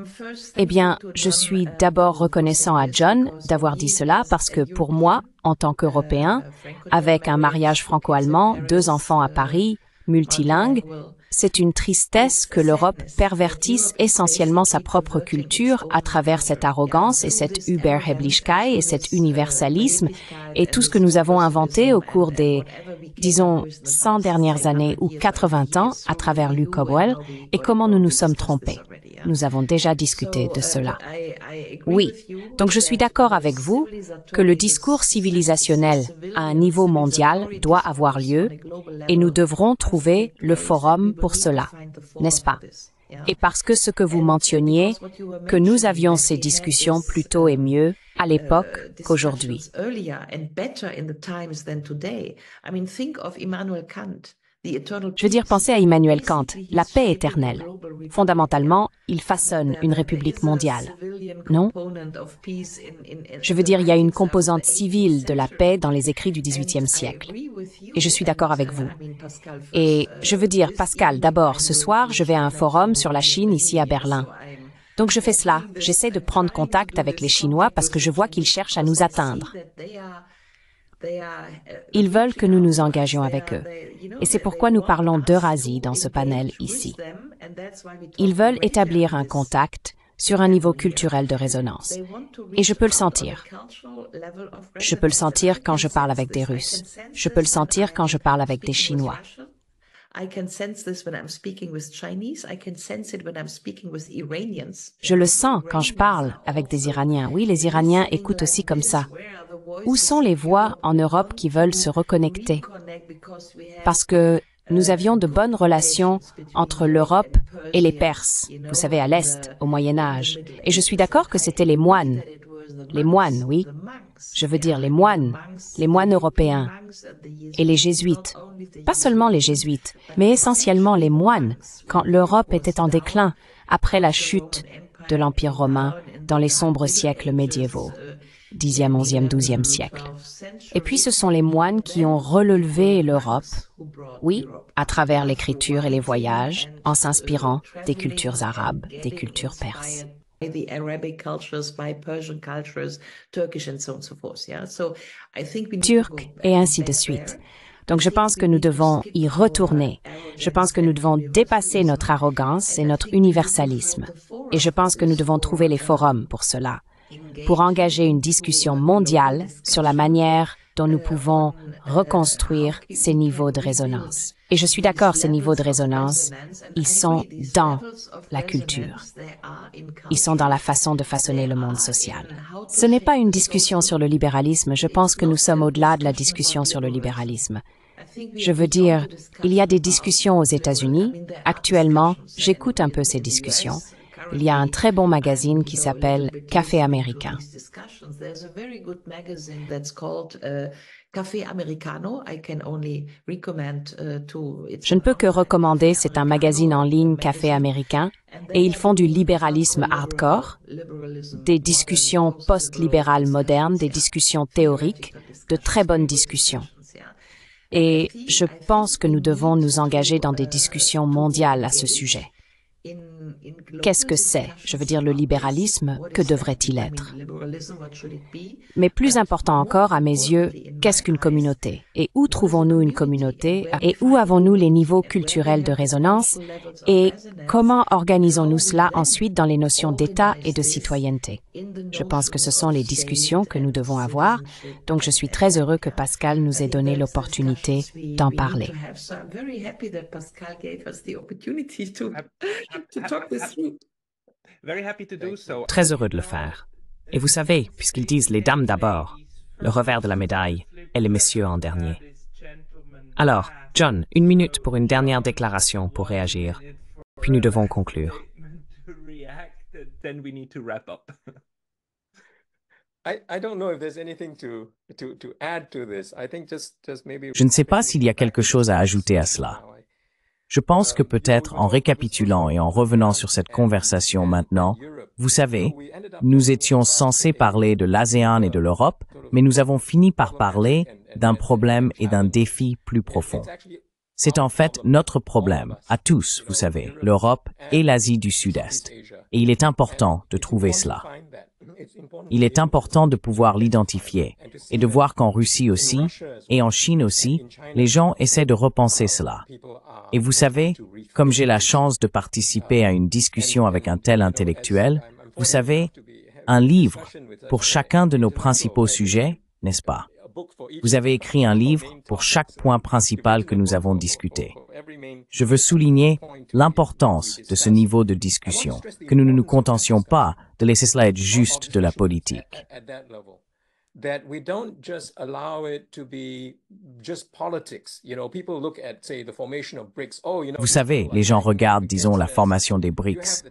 B: Eh bien, je suis d'abord reconnaissant à John d'avoir dit cela parce que pour moi, en tant qu'Européen, avec un mariage franco-allemand, 2 enfants à Paris, multilingue, c'est une tristesse que l'Europe pervertisse essentiellement sa propre culture à travers cette arrogance et cette Überheblichkeit et cet universalisme et tout ce que nous avons inventé au cours des, disons, 100 dernières années ou 80 ans à travers Luc Cobwell et comment nous nous sommes trompés. Nous avons déjà discuté de cela. Oui, donc je suis d'accord avec vous que le discours civilisationnel à un niveau mondial doit avoir lieu et nous devrons trouver le forum pour cela, n'est-ce pas? Et parce que ce que vous mentionniez, que nous avions ces discussions plus tôt et mieux à l'époque qu'aujourd'hui. Je veux dire, pensez à Immanuel Kant, la paix éternelle. Fondamentalement, il façonne une république mondiale, non? Je veux dire, il y a une composante civile de la paix dans les écrits du XVIIIe siècle. Et je suis d'accord avec vous. Et je veux dire, Pascal, d'abord, ce soir, je vais à un forum sur la Chine ici à Berlin. Donc je fais cela. J'essaie de prendre contact avec les Chinois parce que je vois qu'ils cherchent à nous atteindre. Ils veulent que nous nous engagions avec eux. Et c'est pourquoi nous parlons d'Eurasie dans ce panel ici. Ils veulent établir un contact sur un niveau culturel de résonance. Et je peux le sentir. Je peux le sentir quand je parle avec des Russes. Je peux le sentir quand je parle avec des Chinois. Je le sens quand je parle avec des Iraniens. Oui, les Iraniens écoutent aussi comme ça. Où sont les voix en Europe qui veulent se reconnecter? Parce que nous avions de bonnes relations entre l'Europe et les Perses, vous savez, à l'Est, au Moyen-Âge. Et je suis d'accord que c'était les moines. Les moines, oui. Je veux dire les moines européens et les jésuites. Pas seulement les jésuites, mais essentiellement les moines, quand l'Europe était en déclin après la chute de l'Empire romain dans les sombres siècles médiévaux, 10e, 11e, 12e siècle. Et puis ce sont les moines qui ont relevé l'Europe, oui, à travers l'écriture et les voyages, en s'inspirant des cultures arabes, des cultures perses. Turcs et ainsi de suite. Donc je pense que nous devons y retourner. Je pense que nous devons dépasser notre arrogance et notre universalisme. Et je pense que nous devons trouver les forums pour cela, pour engager une discussion mondiale sur la manière dont nous pouvons reconstruire ces niveaux de résonance. Et je suis d'accord, ces niveaux de résonance, ils sont dans la culture. Ils sont dans la façon de façonner le monde social. Ce n'est pas une discussion sur le libéralisme. Je pense que nous sommes au-delà de la discussion sur le libéralisme. Je veux dire, il y a des discussions aux États-Unis. Actuellement, j'écoute un peu ces discussions. Il y a un très bon magazine qui s'appelle Café Américain. Je ne peux que recommander, c'est un magazine en ligne Café Américain, et ils font du libéralisme hardcore, des discussions post-libérales modernes, des discussions théoriques, de très bonnes discussions. Et je pense que nous devons nous engager dans des discussions mondiales à ce sujet. Qu'est-ce que c'est? Je veux dire, le libéralisme, que devrait-il être? Mais plus important encore, à mes yeux, qu'est-ce qu'une communauté? Et où trouvons-nous une communauté? Et où avons-nous les niveaux culturels de résonance? Et comment organisons-nous cela ensuite dans les notions d'État et de citoyenneté? Je pense que ce sont les discussions que nous devons avoir, donc je suis très heureux que Pascal nous ait donné l'opportunité d'en parler.
A: Très heureux de le faire. Et vous savez, puisqu'ils disent les dames d'abord, le revers de la médaille et les messieurs en dernier. Alors, John, 1 minute pour une dernière déclaration pour réagir, puis nous devons conclure.
D: Je ne sais pas s'il y a quelque chose à ajouter à cela. Je pense que peut-être en récapitulant et en revenant sur cette conversation maintenant, vous savez, nous étions censés parler de l'ASEAN et de l'Europe, mais nous avons fini par parler d'un problème et d'un défi plus profond. C'est en fait notre problème, à tous, vous savez, l'Europe et l'Asie du Sud-Est. Et il est important de trouver cela. Il est important de pouvoir l'identifier et de voir qu'en Russie aussi, et en Chine aussi, les gens essaient de repenser cela. Et vous savez, comme j'ai la chance de participer à une discussion avec un tel intellectuel, vous savez, un livre pour chacun de nos principaux sujets, n'est-ce pas? Vous avez écrit un livre pour chaque point principal que nous avons discuté. Je veux souligner l'importance de ce niveau de discussion, que nous ne nous contentions pas de laisser cela être juste de la politique. Vous savez, les gens regardent, disons, la formation des BRICS.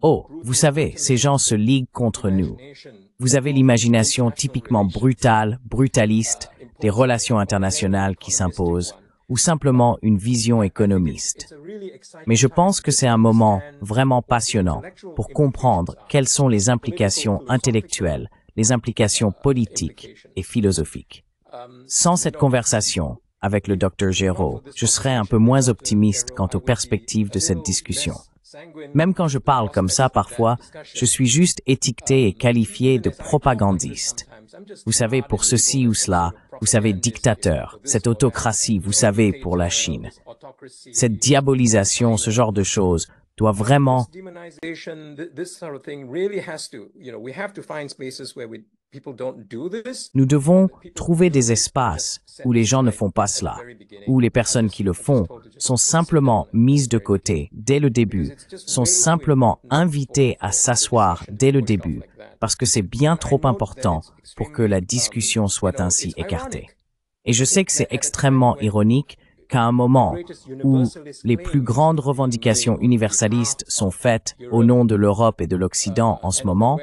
D: Oh, vous savez, ces gens se liguent contre nous. Vous avez l'imagination typiquement brutale, brutaliste, des relations internationales qui s'imposent, ou simplement une vision économiste. Mais je pense que c'est un moment vraiment passionnant pour comprendre quelles sont les implications intellectuelles, les implications politiques et philosophiques. Sans cette conversation avec le Dr Géraud, je serais un peu moins optimiste quant aux perspectives de cette discussion. Même quand je parle comme ça parfois, je suis juste étiqueté et qualifié de propagandiste. Vous savez, pour ceci ou cela, vous savez, dictateur, cette autocratie, vous savez, pour la Chine. Cette diabolisation, ce genre de choses, doit vraiment... Nous devons trouver des espaces où les gens ne font pas cela, où les personnes qui le font sont simplement mises de côté dès le début, sont simplement invitées à s'asseoir dès le début, parce que c'est bien trop important pour que la discussion soit ainsi écartée. Et je sais que c'est extrêmement ironique qu'à un moment où les plus grandes revendications universalistes sont faites au nom de l'Europe et de l'Occident en ce moment,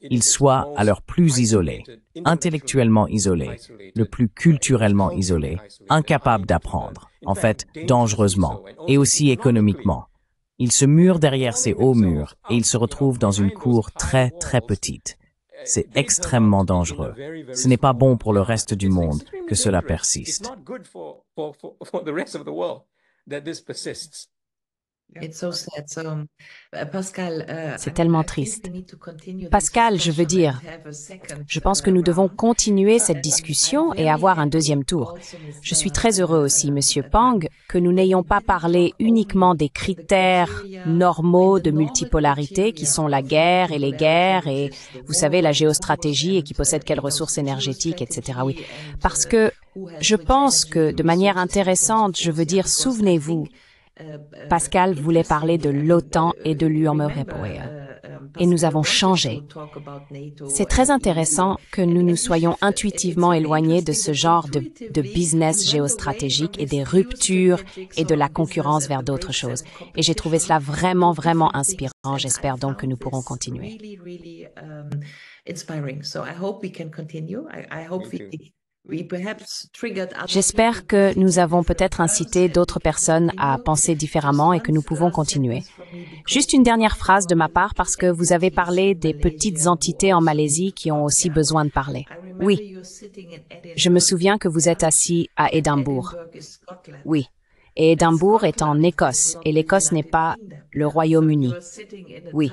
D: ils soient à leur plus isolés, intellectuellement isolés, le plus culturellement isolés, incapables d'apprendre, en fait, dangereusement, et aussi économiquement. Ils se murent derrière ces hauts murs et ils se retrouvent dans une cour très, très petite. C'est extrêmement dangereux. Ce n'est pas bon pour le reste du monde que cela persiste.
B: C'est tellement triste. Pascal, je veux dire, je pense que nous devons continuer cette discussion et avoir un deuxième tour. Je suis très heureux aussi, Monsieur Pang, que nous n'ayons pas parlé uniquement des critères normaux de multipolarité qui sont la guerre et, vous savez, la géostratégie et qui possède quelles ressources énergétiques, etc. Oui, parce que je pense que de manière intéressante, je veux dire, souvenez-vous, Pascal voulait parler de l'OTAN et de l'UE. et nous avons changé. C'est très intéressant que nous nous soyons intuitivement éloignés de ce genre de business géostratégique et des ruptures et de la concurrence vers d'autres choses. Et j'ai trouvé cela vraiment, vraiment inspirant. J'espère donc que nous pourrons continuer. J'espère que nous avons peut-être incité d'autres personnes à penser différemment et que nous pouvons continuer. Juste une dernière phrase de ma part parce que vous avez parlé des petites entités en Malaisie qui ont aussi besoin de parler. Oui, je me souviens que vous êtes assis à Édimbourg. Oui, et Édimbourg est en Écosse et l'Écosse n'est pas le Royaume-Uni. Oui,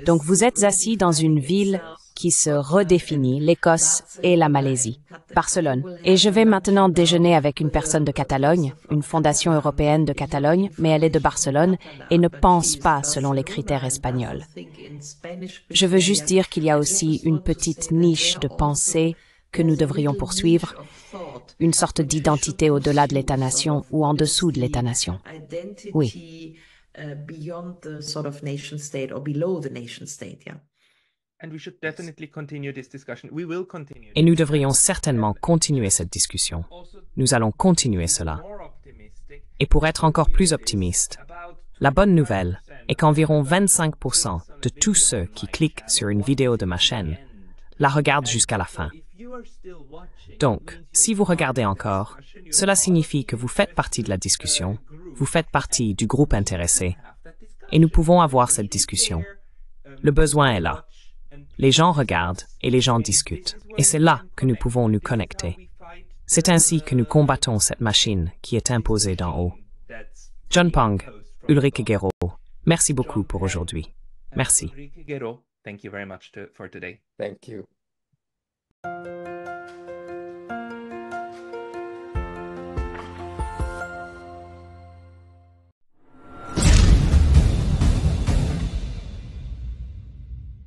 B: donc vous êtes assis dans une ville qui se redéfinit, l'Écosse et la Malaisie, Barcelone. Et je vais maintenant déjeuner avec une personne de Catalogne, une fondation européenne de Catalogne, mais elle est de Barcelone et ne pense pas selon les critères espagnols. Je veux juste dire qu'il y a aussi une petite niche de pensée que nous devrions poursuivre, une sorte d'identité au-delà de l'État-nation ou en dessous de l'État-nation. Oui.
A: Et nous devrions certainement continuer cette discussion. Nous allons continuer cela. Et pour être encore plus optimiste, la bonne nouvelle est qu'environ 25% de tous ceux qui cliquent sur une vidéo de ma chaîne la regardent jusqu'à la fin. Donc, si vous regardez encore, cela signifie que vous faites partie de la discussion, vous faites partie du groupe intéressé, et nous pouvons avoir cette discussion. Le besoin est là. Les gens regardent et les gens discutent. Et c'est là que nous pouvons nous connecter. C'est ainsi que nous combattons cette machine qui est imposée d'en haut. John Pang, Ulrike Guerreau, merci beaucoup pour aujourd'hui. Merci.
C: Thank you very much for today.
E: Thank you.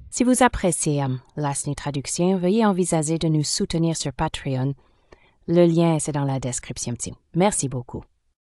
B: Si vous appréciez Lasny Traduction, veuillez envisager de nous soutenir sur Patreon. Le lien est dans la description. Merci beaucoup.